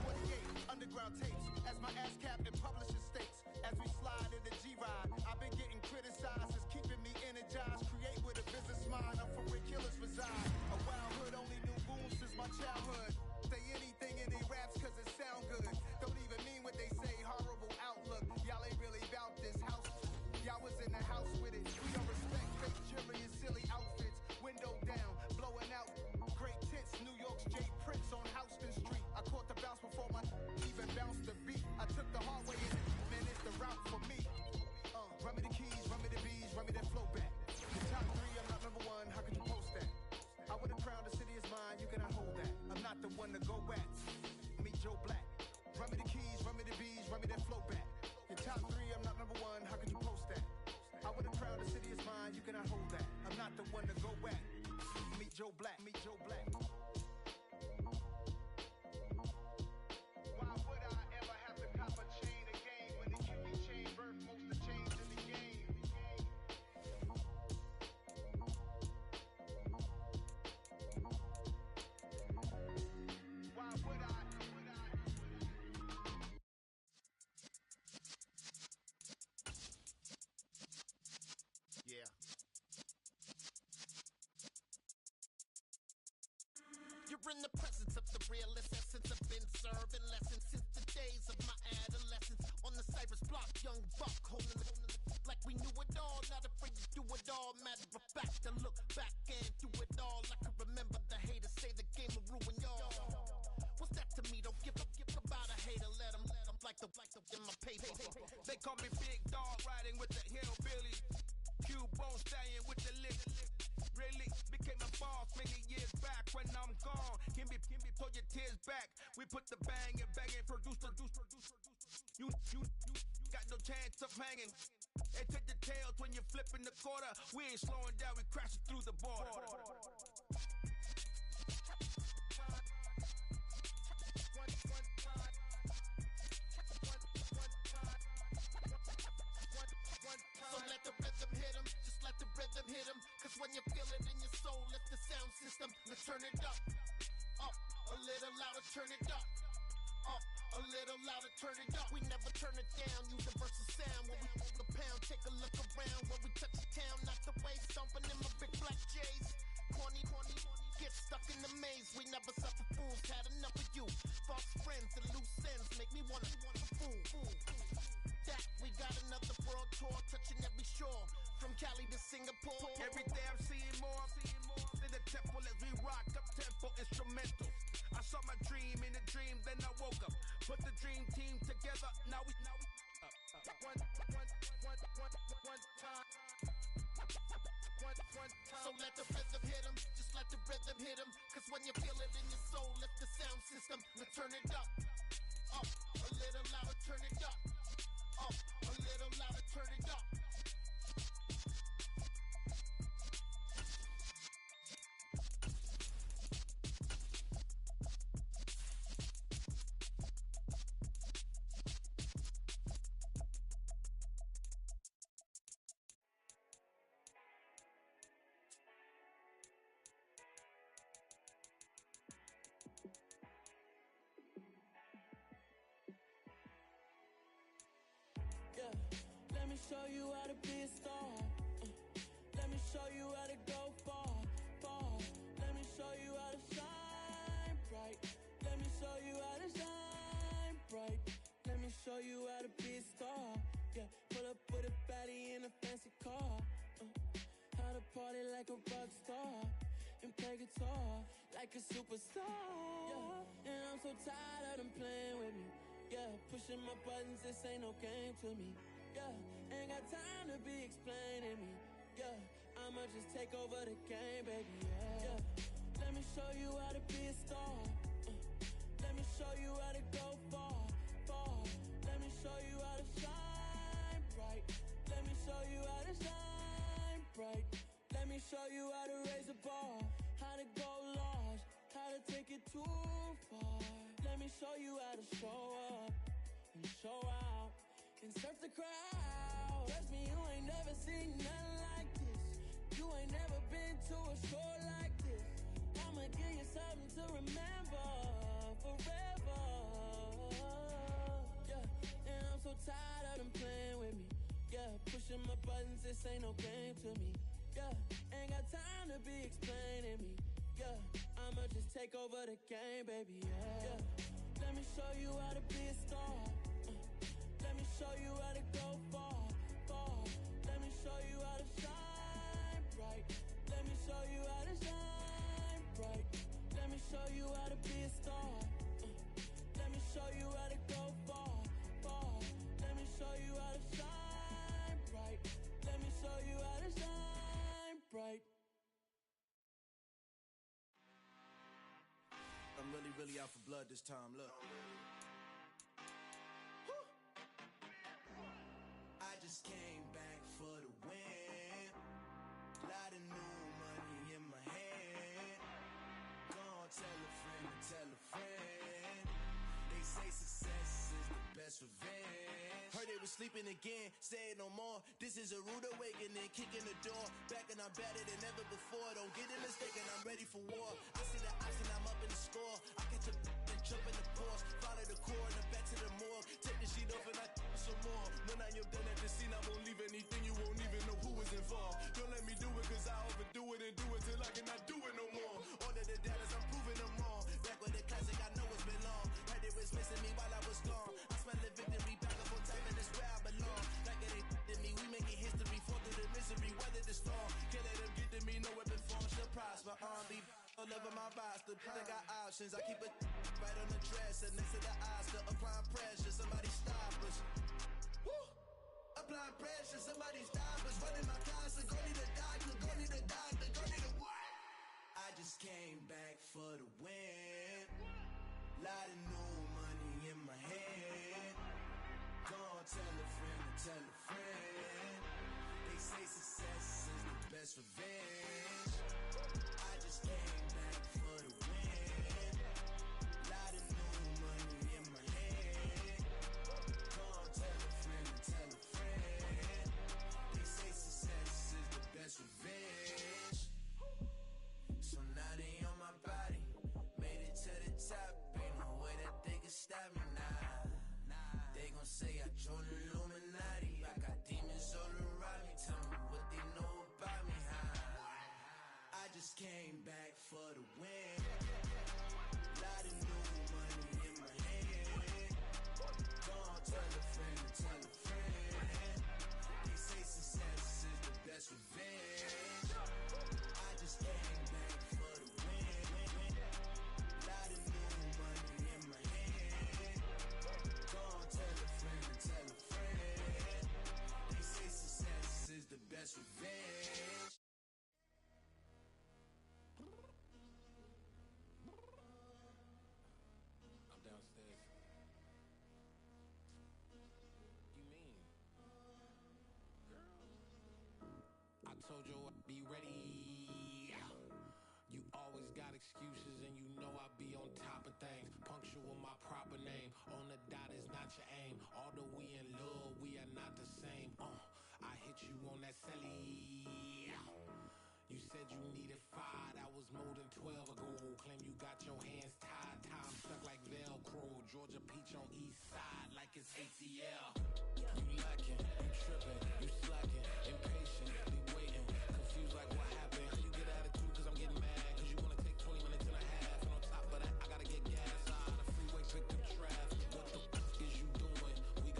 [SPEAKER 7] 28. Underground tapes, as my ass capped in publishing states. As we slide in the G-Ride, I've been getting criticized, it's keeping me energized. Create with a business mind, I'm for where killers reside. A wild hood, only knew boom since my childhood. Say anything in they raps cause it sound good. Don't even mean what they say, horrible outlook. Y'all ain't really about this house. Y'all was in the house with it. We don't respect fake jewelry and silly outfits. Window down, blowing out great tits. New York's J. Prince on Houston Street. I caught the bounce before my even bounced the beat. I took the hard way in it. Man, it's the route for me. Run me the keys, run me the bees, run me that flow back. The top 3, I'm not number 1, how could you post that? I would have crowned the city is mine, you cannot hold that. I'm not the one to go back. Meet Joe Black. Run me the keys, run me the bees, run me that flow back. Your top 3, I'm not number 1, how could you post that? I would have crowned the city is mine, you cannot hold that. I'm not the one to go back. Meet Joe Black, meet Joe Black. Why would I ever have to cop a chain again when the QB chain birthed most of the chains in the game? Why would I? Yeah.
[SPEAKER 8] You're in the presence of the realest essence. I've been serving lessons since the days of my adolescence. On the Cypress block, young buck holding the like we knew it all. Not afraid to do it all. Matter of fact, to look back and do it all. I can remember the haters say the game will ruin y'all. What's that to me? Don't give about a hater. Let them like the in my paper.
[SPEAKER 1] They call me Big Dog, riding with the hillbilly. Q-Bone stallion with the lip. Really became a boss many years back when I'm gone. Can be pull your tears back. We put the bang and produce. You got no chance of hanging. They take the tails when you're flipping the quarter. We ain't slowing down, we crashing through the border.
[SPEAKER 8] So let the rhythm hit him, just let the rhythm hit him. Cause when you feel it in your soul, lift the sound system. Let's turn it up, a little louder, turn it up. A little louder, turn it up. We never turn it down, universal sound. When we pull the pound, take a look around. When we touch the town, not the way, stomping in my big black J's. Corny, get stuck in the maze. We never suffer fools, had enough of you. False friends and loose ends make me wanna fool. That we got another world tour, touching every shore, from Cali to Singapore.
[SPEAKER 1] Every day I'm seeing more in the temple as we rock up tempo instrumentals. I saw my dream in a dream, then I woke up. Put the dream team together, now we one time.
[SPEAKER 8] So let the rhythm hit him, just let the rhythm hit him. Cause when you feel it in your soul, lift the sound system. Let's turn it up, a little louder, turn it up. A little louder, turn it up.
[SPEAKER 9] Yeah, let me show you how to be a star. Let me show you how to go far. Let me show you how to shine bright. show you how to be a star. Yeah, pull up with a baddie in a fancy car. How to party like a rock star and play guitar like a superstar. Yeah, and I'm so tired of them playing with me. Yeah, pushing my buttons, this ain't no game to me. Yeah, ain't got time to be explaining me. Yeah, I'ma just take over the game, baby. Yeah, let me show you how to be a star. Let me show you how to go far, far. Let me show you how to shine bright. Let me show you how to shine bright. Let me show you how to raise a bar, how to go large, how to take it too far. Let me show you how to show up and show out and surf the crowd. Trust me, you ain't never seen nothing like this. You ain't never been to a show like this. I'ma give you something to remember forever. Yeah, and I'm so tired of them playing with me. Yeah, pushing my buttons, this ain't no game to me. Yeah, ain't got time to be explaining me. Yeah, I'ma just take over the game, baby. Yeah, let me show you how to be a star. Let me show you how to go far, far. Let me show you how to shine bright. Let me show you how to shine bright. Let me show you how to be a star. Let me show you how to go far, far. Let me show you how to shine bright. Let me show you how to shine bright.
[SPEAKER 10] I'm really out for blood this time, look. I just came back for the win. Lot of new money in my hand. Gonna tell a friend to tell a friend. They say success is the best revenge. Heard they was sleeping again, say it no more. This is a rude awakening, kicking the door. Back and I'm better than ever before. Don't get it mistaken, I'm ready for war. I see the option, I'm up in the score. I catch a and jump in the course. Follow the core and then back to the morgue. Take the sheet off and I some more. When I am done at the scene, I won't leave anything. You won't even know who is involved. Don't let me do it cause I overdo it and do it till I cannot do it no more. All of the data's, I'm proving them wrong. Back with the classic, I know it's been long. Heard it was missing me while I was gone. I smell the victory back up on time and it's where I belong. Like it ain't to me, we making history. Fall through the misery, weather the storm. Can't let them get to me, no weapon form shall prosper. Be all over my roster, I got options. I keep it right on the dresser, next to the Oscar. Applying pressure, somebody stop us. Woo! Applying pressure, somebody stop us. Running my closet, go need a doctor, go need a doctor, go need a what? I just came back for the win. Lot of new money in my hand. Gonna tell a friend to tell a friend. They say success is the best revenge. I just came back for the win. Lot of new money in my hand. Gonna tell a friend to tell a friend. They say success is the best revenge. So now they on my body. Made it to the top. Ain't no way that they can stop me now. They gon' say I joined the Illuminati. I got demons all around me. Tell me what they know about me, huh? I just came back for the win. Lot of new money in my hand. Gonna tell a friend to tell a friend. They say success is the best revenge. I just came back for the win. Lot of new money in my hand. Gonna tell a friend to tell a friend. They say success is the best revenge.
[SPEAKER 11] I'm downstairs. You mean? Girl, I told you I'd be ready. You always got excuses and you know I be on top of things. Punctual my proper name. On the dot is not your aim. Although we in love, we are not the same. I hit you on that celly. You said you needed 5, that was more than 12 ago. Claim you got your hands tied, time stuck like Velcro. Georgia Peach on east side like it's ATL. You lacking, you tripping, you slacking, impatient, be waiting, confused like what happened. How you get attitude cause I'm getting mad, cause you wanna take 20 minutes and a half. And on top of that, I gotta get gas out of the freeway, pick up traffic. What the fuck is you doing? We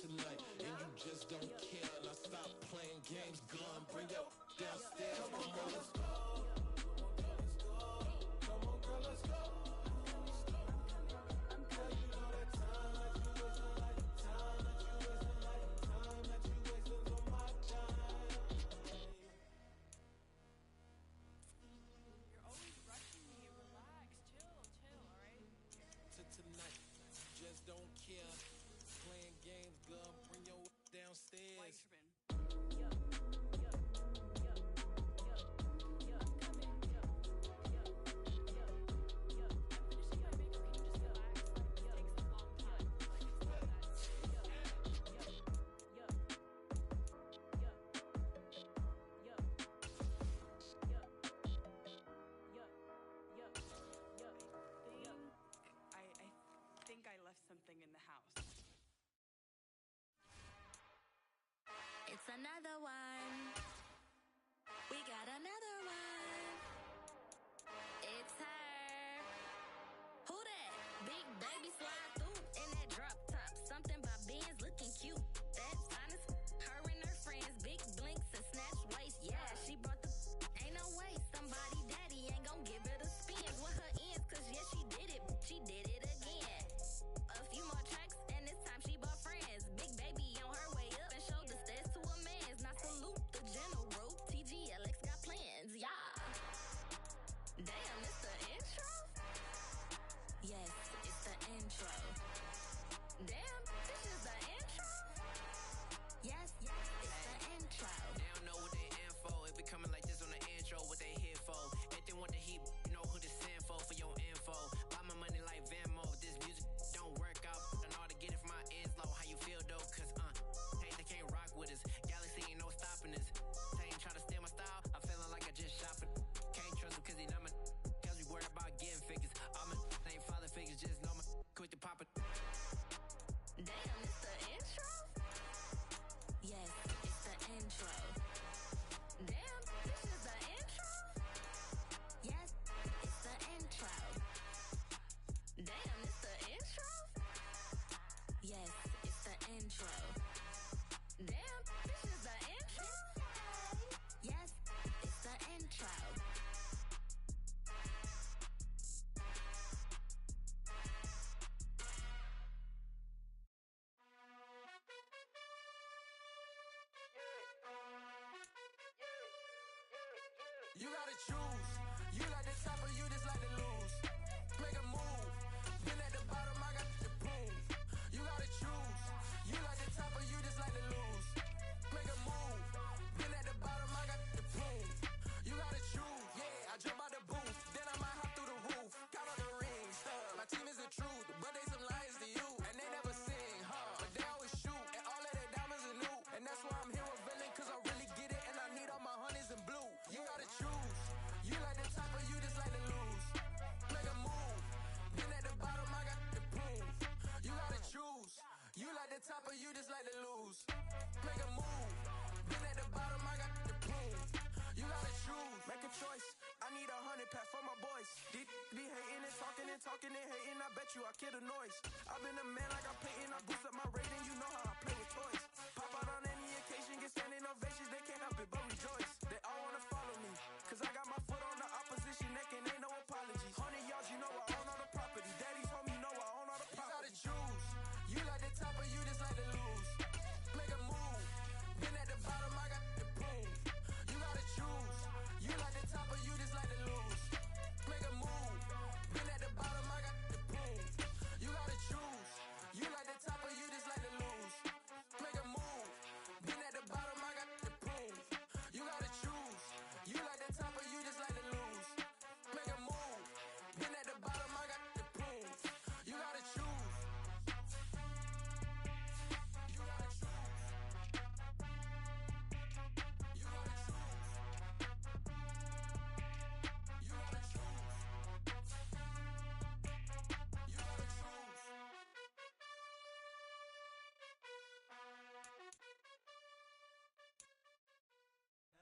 [SPEAKER 11] tonight, and you just don't care. Now stop playing games, gun, bring your downstairs. Come on, girl, let's go. Come on, girl, let's go. Girl, you know that time that you wasting, like the time that you wasting, like the time that you wasting on my time.
[SPEAKER 12] You're always rushing me. Relax, chill, all right?
[SPEAKER 11] To tonight, you just don't care. Playing games, gun, bring your downstairs.
[SPEAKER 12] Why you tripping? I think I left something in the house.
[SPEAKER 13] It's another one. We got another one. It's her. Who that? Big baby slide through in that drop top. Something by Benz looking cute. That's honest. Her and her friends, big blinks and snatch waist. Yeah, she brought the. Ain't no way somebody daddy ain't gon' give it a spin with her ends. Cause yeah, she did it. She did it again. A few more tracks and this time she bought friends. Big baby on her way up and showed the stairs to a man's. Now salute the general. TGLX got plans, yeah. Damn, it's the intro? Yes, it's the intro. Damn, this is the intro? Yes, it's the intro.
[SPEAKER 14] They don't know what they in for. It be coming like this on the intro, what they here for. If they want the heat, you know who to send for your info. Buy my money like Venmo. If this music don't work out, I know how to get it from my ends low. How you feel though? Cause hey, they can't rock with us. Galaxy ain't no stopping us. They ain't try to steal my style. I'm feeling like I just shopping. Can't trust them cause they not my. Cause we worried about getting figures. All my ain't father figures, just know my quick to pop it.
[SPEAKER 13] Damn, it's the intro? Yes, it's the intro. Damn, this is the intro? Yes, it's the intro. Damn, it's the intro? Yes, it's the intro. Damn, this is the intro? Yes, it's the intro.
[SPEAKER 11] You gotta choose. You like the top or you just like to lose. Make a move. Been at the bottom, I got the boom. You gotta choose. You like the top or you just like to lose. Make a move. Been at the bottom, I got the boom. You gotta choose. Yeah, I jump out the booth. Then I might hop through the roof. Count on the rings. My team is the truth, but they some liars to you. And they never sing, but they always shoot. And all of their diamonds are new. And that's why I'm here with villain, cause I really get it. And I need all my honeys in blue. You gotta choose. You like the top or you just like to lose. Make a move. Been at the bottom, I got the boom. You gotta choose. You like the top or you just like to lose. Make a move. Been at the bottom, I got the boom. You gotta choose. Make a choice. I need 100 pack for my boys. These be hating and talking and hating. I bet you I kill the noise. I've been a man like I'm Peyton. I boost up my rating. You know how I play with toys. Pop out on any occasion, get standing ovations. They can't help it but rejoice. They all wanna follow me, cause I got my foot on the opposition neck and ain't no apologies. 100 yards, you know I own all the property. Daddy's home, you know I own all the property. You gotta choose. You like the top or you just like to lose. Make a move. Been at the bottom, I got the boom. You gotta choose. You like the top or you just like to lose. Make a move. Been at the bottom, I got the boom. You gotta choose. You like the top or you just like to lose. Make a move. Been at the bottom, I got the boom. You gotta choose. You like the top or you just like to lose. Make a move. Been at the bottom, I got the boom. You gotta choose. You gotta choose. You gotta choose. You gotta choose. You gotta choose.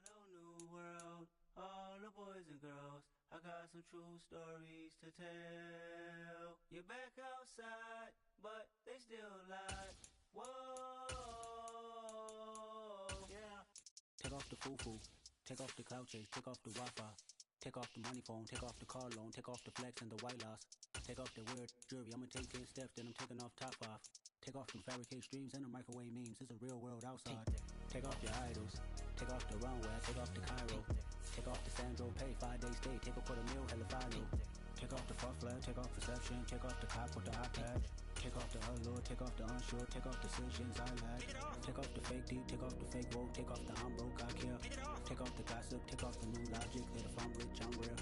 [SPEAKER 15] Hello, new world, all the boys and girls. I got some true stories to tell. You're back outside, but they still lie. Whoa.
[SPEAKER 16] off the foo-foo. Take off the cloud chase, take off the Wi-Fi. Take off the money phone, take off the car loan, take off the flex and the white loss. Take off the weird jewelry, I'ma take 10 steps, then I'm taking off top 5. Take off the fabricated streams and the microwave memes, it's a real world outside. Take off your idols, take off the runway, take off the Cairo. Take off the Sandro pay, 5-day stay, take a $250,000, hella follow. Take off the fuck flag, take off perception, take off the cop with the iPad. Take off the allure, take off the unsure, take off decisions I lag. Take off the fake deep, take off the fake woke, take off the I'm broke, I care. Take off the gossip, take off the new logic that if I'm rich, I'm real.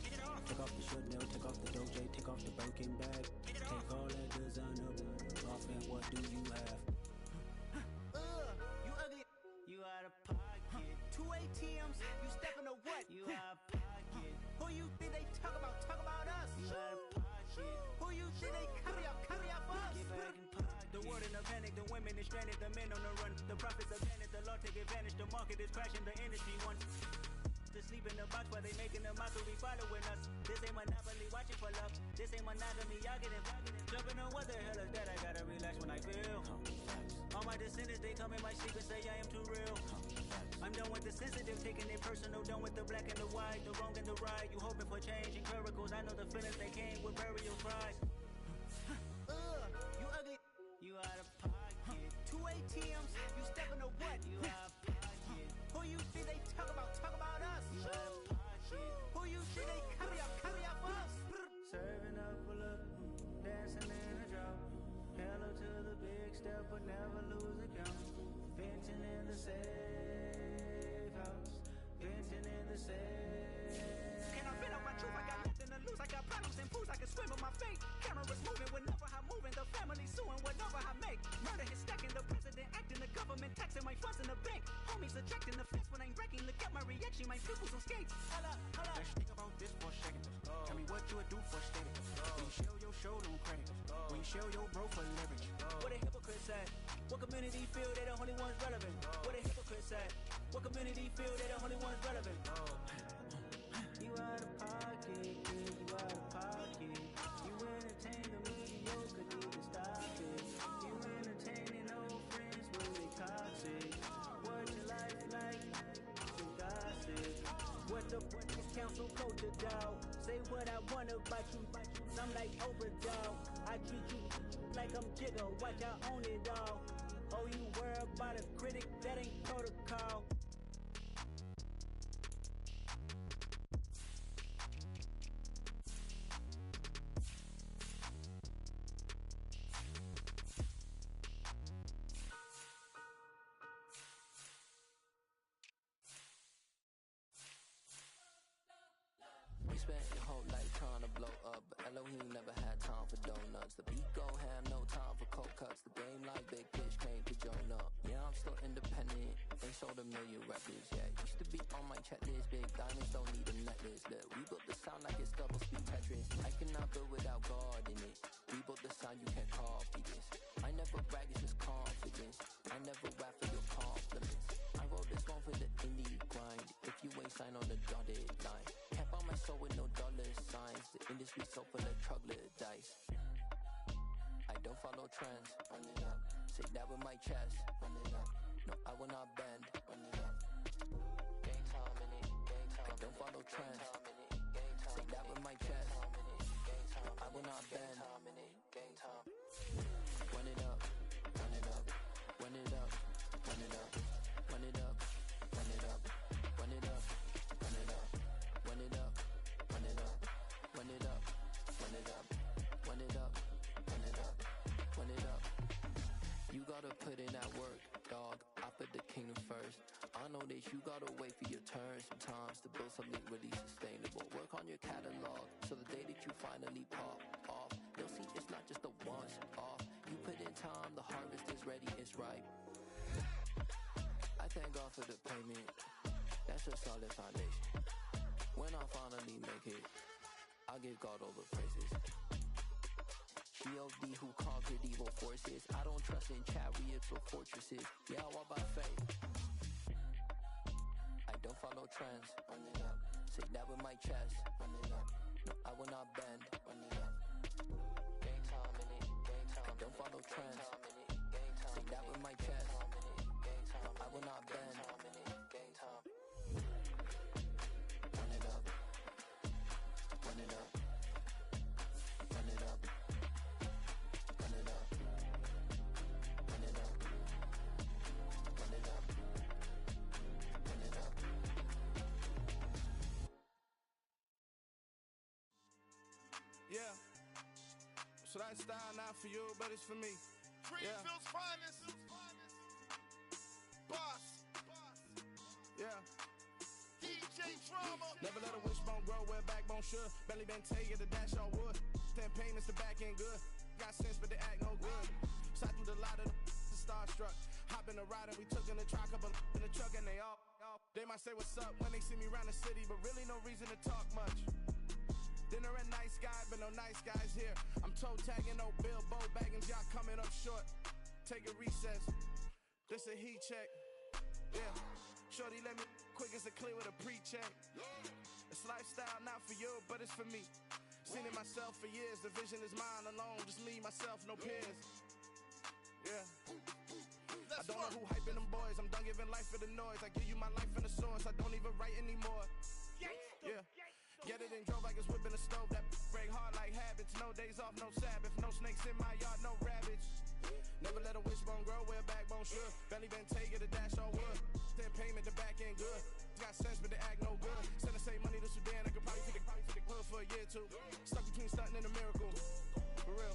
[SPEAKER 16] Take off the should know, take off the doje, take off the Birkin bag. Take all that designer off and what do you have?
[SPEAKER 15] You ugly. You out of pocket. 2 ATMs, you stepping to what? You out of pocket. Who you think they talk about? Talk about us. You out of pocket. Who you think they carry up for us? Get back in pocket. The world in a panic, the women is stranded, the men on the run. The profits are vanished, the law take advantage, the market is crashing, the industry wants to sleep in the box while they making a mockery following us. This ain't monopoly, watching for love. This ain't monogamy, y'all getting jumping on what the hell is that? I gotta relax when I feel. All my descendants, they come in my sleep and say I am too real. I'm done with the sensitive, taking it personal, done with the black and the white, the wrong and the right. You hoping for change and miracles, I know the feelings they came with burial cries. You ugly. You out of pocket. 2 ATMs, you stepping to what? You out of pocket. Who you think they talk about? Talk about us. You out of pocket. Who you think they carry up for us? Serving up a look, dancing in a drop. Hello to the big step, but never lose a count. Venting in the safe house. Venting in the safe. Can I vent on my truth? I got nothing to lose. I got problems and fools. I can swim with my fate. Cameras moving whenever I'm moving. The family suing whatever I make. Murder is stacking. The president acting. The government taxing my funds in the bank. Homies attracting the fence when I'm breaking. Look at my reaction. My people's on skates. Holla, holla.
[SPEAKER 17] Let's think about this for a second. Tell me what you would do for steady. When you show your show, don't credit. When you show your bro for leverage.
[SPEAKER 15] What a hypocrite at? What community feel they the only ones relevant? What a hypocrite at? What community feel they the only ones relevant? You out of pocket, yeah, you out of pocket. You entertain the mediocre, need to stop it. You entertaining old friends when they toxic. What your life like? Some gossip. What the council culture dog? Say what I want about you. Some like overdog. I treat you like I'm Jigga. Watch I own it all. Oh, you worry about a critic? That ain't protocol.
[SPEAKER 18] We spent your whole life trying to blow up, but Elohim never had time for donuts. The beat go ham, no time for cold cuts. The game like big fish came to join up. Yeah, I'm still independent, ain't sold a million records. Yeah, used to be on my checklist. Big diamonds don't need a necklace. Look, we built the sound like it's double speed Tetris. I cannot build without God in it. We built the sound, you can't copy this. I never brag, it's just confidence. I never rap for your compliments. I wrote this one for the indie grind. If you ain't signed on the dotted line, kept on my soul with no dollar signs. The industry so full of troglodytes. I don't follow trends. Run it up. Say that with my chest. Run it up. No, I will not bend. Run it up. Game time in it. Game time. I don't follow trends. Say that with my chest. I will not bend. Game time. Run it up. Run it up. Run it up. Run it up. Run it up. Run it up. Run it up. Run it up. Run it up. Run it up. Run it up. Run it up. Run it up. Run it up. Run it up. You gotta put in that work, dog. I put the kingdom first. I know that you gotta wait for your turn sometimes to build something really sustainable. Work on your catalog so the day that you finally pop off, they'll see it's not just a once off. You put in time, the harvest is ready, it's ripe. I thank God for the payment. That's a solid foundation. When I finally make it, I'll give God all the praises. G.O.D. who conquered evil forces. I don't trust in chariots or fortresses. Yeah, I walk by faith. I don't follow trends. Run it up. Say that with my chest. Run it up. No, I will not bend. Run it up. Game time in it. Game time. I don't follow trends. Say that with my chest. I will not bend. Game time.
[SPEAKER 19] lifestyle not for you, but it's for me.
[SPEAKER 8] Greenfield's finest. Boss.
[SPEAKER 19] Yeah.
[SPEAKER 8] DJ Drama.
[SPEAKER 19] Never let a wishbone grow where backbone should. Belly been taken to dash all wood. 10 payments to back end good. Got sense, but they act no good. Shot through the lot of the starstruck. Hop in the ride and we took in the truck up in the truck and they all. They might say what's up when they see me around the city, but really no reason to talk much. Dinner at nice guy, but no nice guys here. I'm toe tagging, no Bilbo bagging, y'all coming up short. Take a recess. This a heat check. Yeah. Shorty let me quick as a clear with a pre-check. It's lifestyle not for you, but it's for me. Seen it myself for years. The vision is mine alone. Just me, myself, no peers. Yeah. I don't know who hyping them boys. I'm done giving life for the noise. I give you my life in the source. I don't even write anymore. Yeah. Get it and drove like it's whipping a stove. That break hard like habits. No days off, no Sabbath. No snakes in my yard, no rabbits. Never let a wishbone grow where a backbone should. Belly been taken to dash all wood. 10 payment, the back end good. Got sense, but they act no good. Send the same money to Sudan. I could probably take the hood for a year or two. Stuck between stunting and a miracle. For real.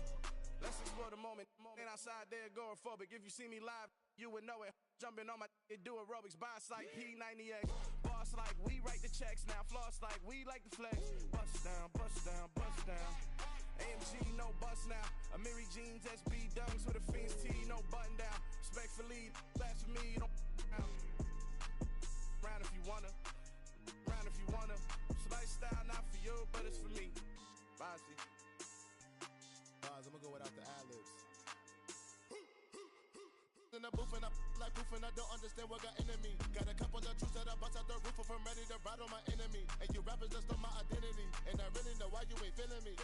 [SPEAKER 19] Let's explore the moment. Ain't outside there agoraphobic. If you see me live, you would know it. Jumping on my do aerobics. Boss like P90X. Boss like we write the checks now. Floss like we like the flex. Bust down, bust down, bust down. AMG, no bust now. Amiri jeans, SB dunks with a Fiends tee, no button down. Respectfully, that's for me, you don't round if you wanna. Round if you wanna. It's lifestyle not for you, but it's for me. Bossy.
[SPEAKER 8] I'm gonna go without the ad-libs. In the booth and I like proof and I don't understand what got into me. Got a couple of truths that I bust out the roof if I'm ready to ride on my enemy. And you rappers just stole my identity, and I really know why you ain't feeling me.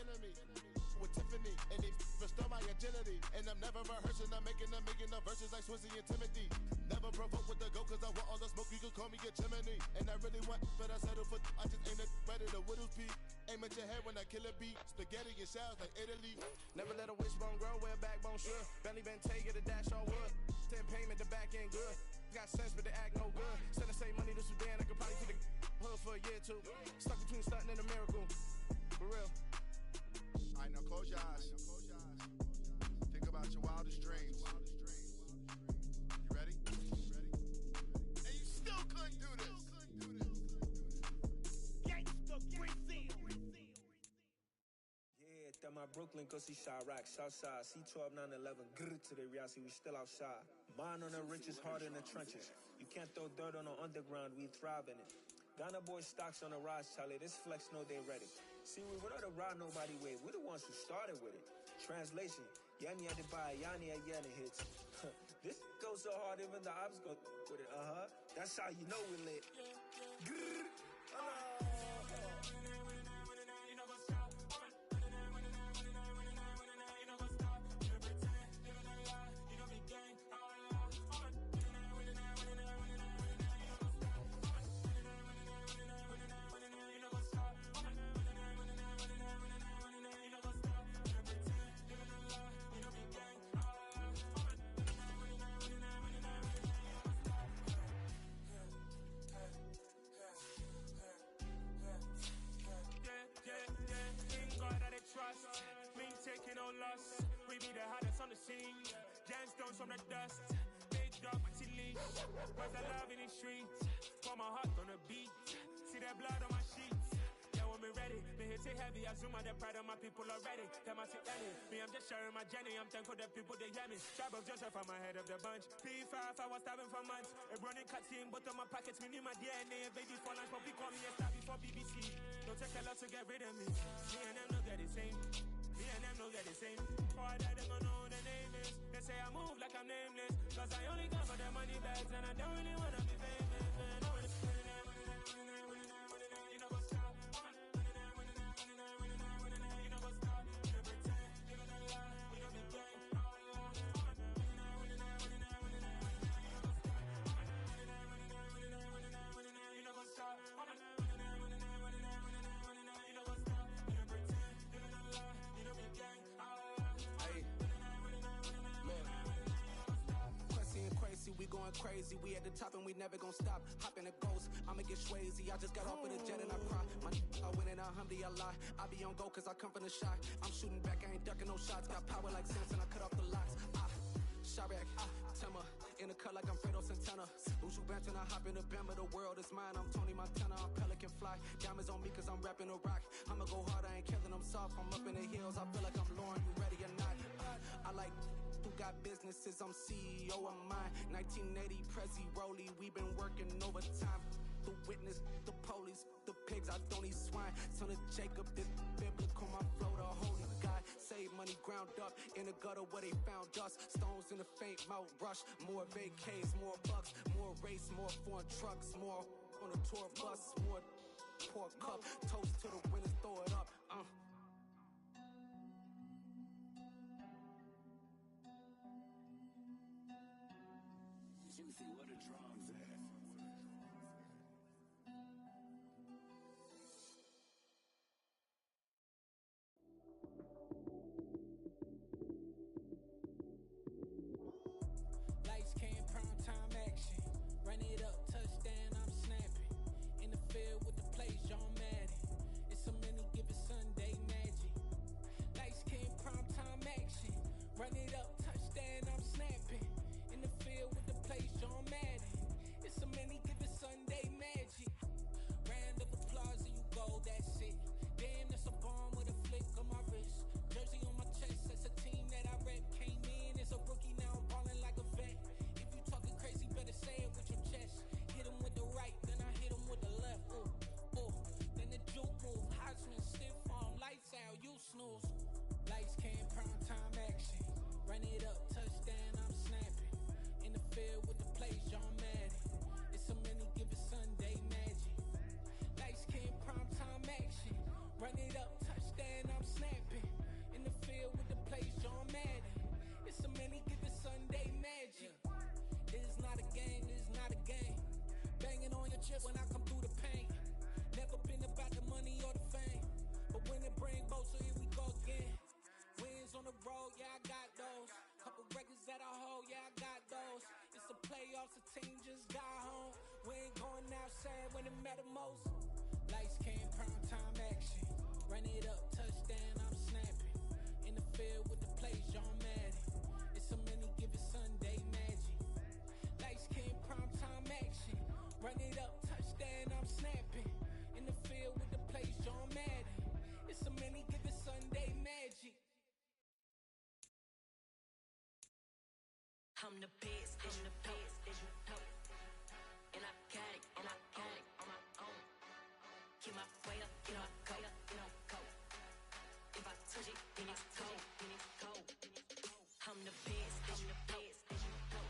[SPEAKER 8] With Tiffany, and they restore my agility. And I'm never rehearsing, I'm making the verses like Swizzy and Timothy. Never provoke with the go, cause I want all the smoke, you can call me a chimney. And I really want, but I settle for, I just ain't ready to whittle pea. Aim at your head when I kill a beat. Spaghetti and shells like Italy.
[SPEAKER 19] Never let a wishbone grow where a backbone should. Belly been taken to dash all wood. 10 payment, the back end good. Got sense, but they act no good. Send the same money to Sudan, I could probably take the hood for a year or two. Stuck between stunting and a miracle. For real.
[SPEAKER 8] Alright, now close your eyes. Think about your wildest dreams. You ready? And you still couldn't do this.
[SPEAKER 20] Gangsta Brazil.
[SPEAKER 21] Yeah, that my Brooklyn, go see Chirac, Southside, C12, 911, grrr to the reality, we still outside. Mine on the riches, hard in the trenches. You can't throw dirt on the underground, we thrive in it. Ghana boys stocks on the rise, Charlie, this flex know they ready. See, we were not a ride nobody wave, we're the ones who started with it. Translation, Yanni had to buy, Yanni at Yanni hits. This goes so hard, even the ops go with it, That's how you know we lit. Grrr,
[SPEAKER 20] trust, me taking no loss. We be the hottest on the scene. Gemstones from the dust. Big dog, pretty leash. Where's the love in the streets? Pour my heart on the beat. See that blood on my sheets. Yeah, when me ready, me hit it heavy. I zoom out the pride of my people already. Them I sit ready. Me, I'm just sharing my journey. I'm thankful that people they hear me. Tribe of Joseph, I'm ahead of the bunch. P5, I was starving for months. A running cutscene, but on my pockets, me need my DNA. Baby for lunch, but we call me a star before BBC. Don't take a lot to get rid of me. Me and them don't get the same. Me and them don't get the same. Before I die, they gon' know the name is. They say I move like I'm nameless. Cause I only come for the money bags and I don't really wanna be famous. Man, I wanna you know what's up. You know what's up. You know pretend. You know the lie. You know the game. You know what's up.
[SPEAKER 19] We going
[SPEAKER 17] going crazy. We at the top and we never gonna stop. Hop in a ghost, I'ma get swayzy. I just got off of the jet and I cry. I win in a Humvee, I lie. I be on go cause I come from the shot. I'm shooting back, I ain't ducking no shots. Got power like Samson, I cut off the locks. Chirac, Timmer, in the cut like I'm Fredo Santana. Uju Banton, I hop in the Bama, the world is mine. I'm Tony Montana, I'm Pelican Fly. Diamonds on me cause I'm rapping a rock. I'ma go hard, I ain't killing them soft. I'm up in the hills, I feel like I'm Lauren, you ready or not? I like who got businesses, I'm CEO of mine. 1980 Prezi Rolly, we been working overtime. The witness, the police, the pigs, I don't eat swine. Son of Jacob, this biblical, my flow, the holy God. Save money ground up in the gutter where they found us. Stones in the faint mouth rush. More vacays, more bucks, more race, more foreign trucks, more on a tour bus, more pour cup. Toast to the winners, throw it up.
[SPEAKER 6] Juicy, what the drums at?
[SPEAKER 15] Lights came, prime time action. Run it up, touchdown, I'm snapping. In the field with the plays, John Madden. It's a many given Sunday magic. Lights came, prime time action. Run it up, touchdown, I'm snapping. In the field with the plays, John Madden. It's a many given Sunday magic. Round of applause and you go, that's it. Damn, that's a bomb with a flick on my wrist. Jersey on my chest, that's a team that I rep. Came in as a rookie, now I'm ballin' like a vet. If you talking crazy, better say it with your chest. Hit him with the right, then I hit him with the left. Ooh, ooh. Then the juke move, Heisman stiff arm, lights out, you snooze. Lights came, prime time action. Run it up, touchdown, I'm snapping. In the field with the plays, John Madden. It's a many given Sunday magic. Lights came, prime time action. Run it up, touchdown, I'm snapping. In the field with the plays, John Madden. It's a many given Sunday magic. This is not a game, this is not a game. Banging on your chip when I come through the pain. Never been about the money or the fame. But when it bring both, so here we go again. Wins on the road, yeah, I got those. Couple records that I hold, yeah, I got those. It's the playoffs, the team just got home. We ain't going outside when it matter most. Lights came, prime time action. Run it up, touchdown, I'm snapping. In the field with the plays, John Madden. It's a many given Sunday magic. Lights came, prime time action. Run it up, touchdown, I'm snapping. In the field with the plays, John Madden. It's a many given Sunday magic.
[SPEAKER 22] I'm the best, I'm the best, as you know. And I got it, and I got it on my own. Get my way up, get my go, get on go. If I touch it, then it's go, then it's go. I'm the best, I'm the best, as you know.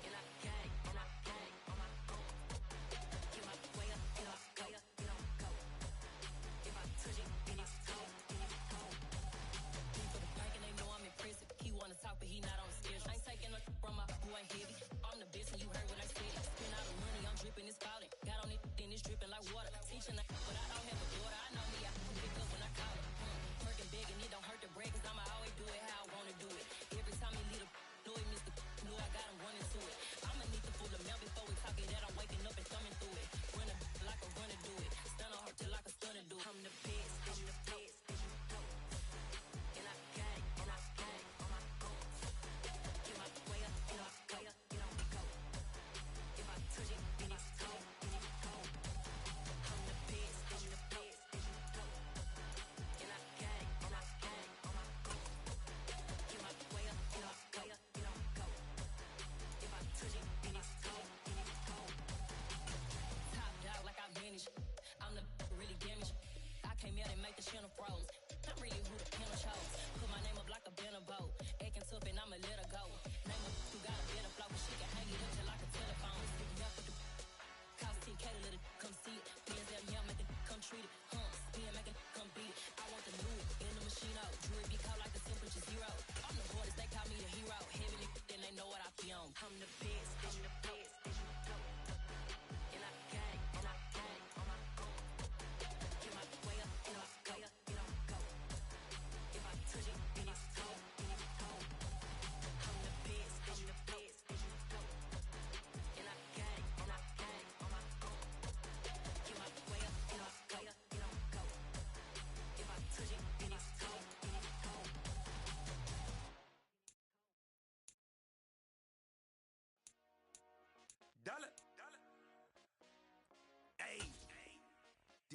[SPEAKER 22] And I got it, and I got it on my own.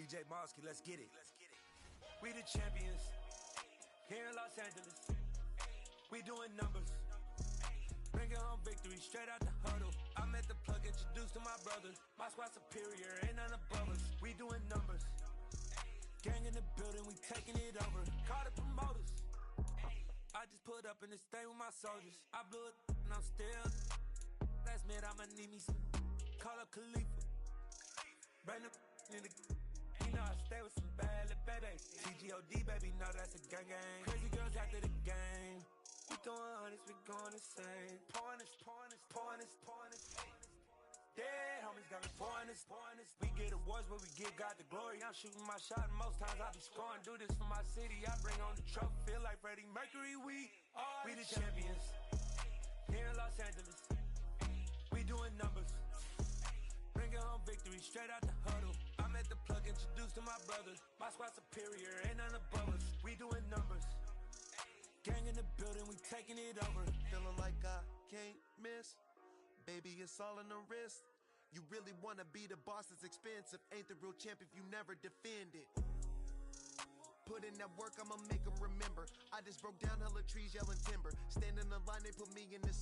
[SPEAKER 3] DJ Mosky, let's get it. We the champions here in Los Angeles. We doing numbers. Bringing home victory straight out the huddle. I'm at the plug, introduced to my brothers. My squad superior, ain't none above us. We doing numbers. Gang in the building, we taking it over. Call the promoters. I just put up in this thing with my soldiers. I blew it and I'm still. Last minute, I'ma need me some. Call up Khalifa. Bring the in the. You know I stay with some bad little baby. TGOD, baby, know that's a gang gang. Crazy girls after the game. We throwing hundreds, we going insane. Pouring this. Dead homies got me pouring this. We get awards, but we give God the glory. I'm shooting my shot, and most times I be scoring. Do this for my city, I bring on the trophy. Feel like Freddie Mercury, we the champions. Here in Los Angeles, we doing numbers. Bringing home victory straight out the huddle. I'm at the plug, introduced to my brothers. My squad superior, ain't none above us. We doing numbers. Gang in the building, we taking it over.
[SPEAKER 6] Feeling like I can't miss. Baby, it's all in the wrist. You really wanna be the boss, it's expensive. Ain't the real champ if you never defend it. Put in that work, I'ma make them remember. I just broke down hella trees, yelling timber. Stand in the line, they put me in this.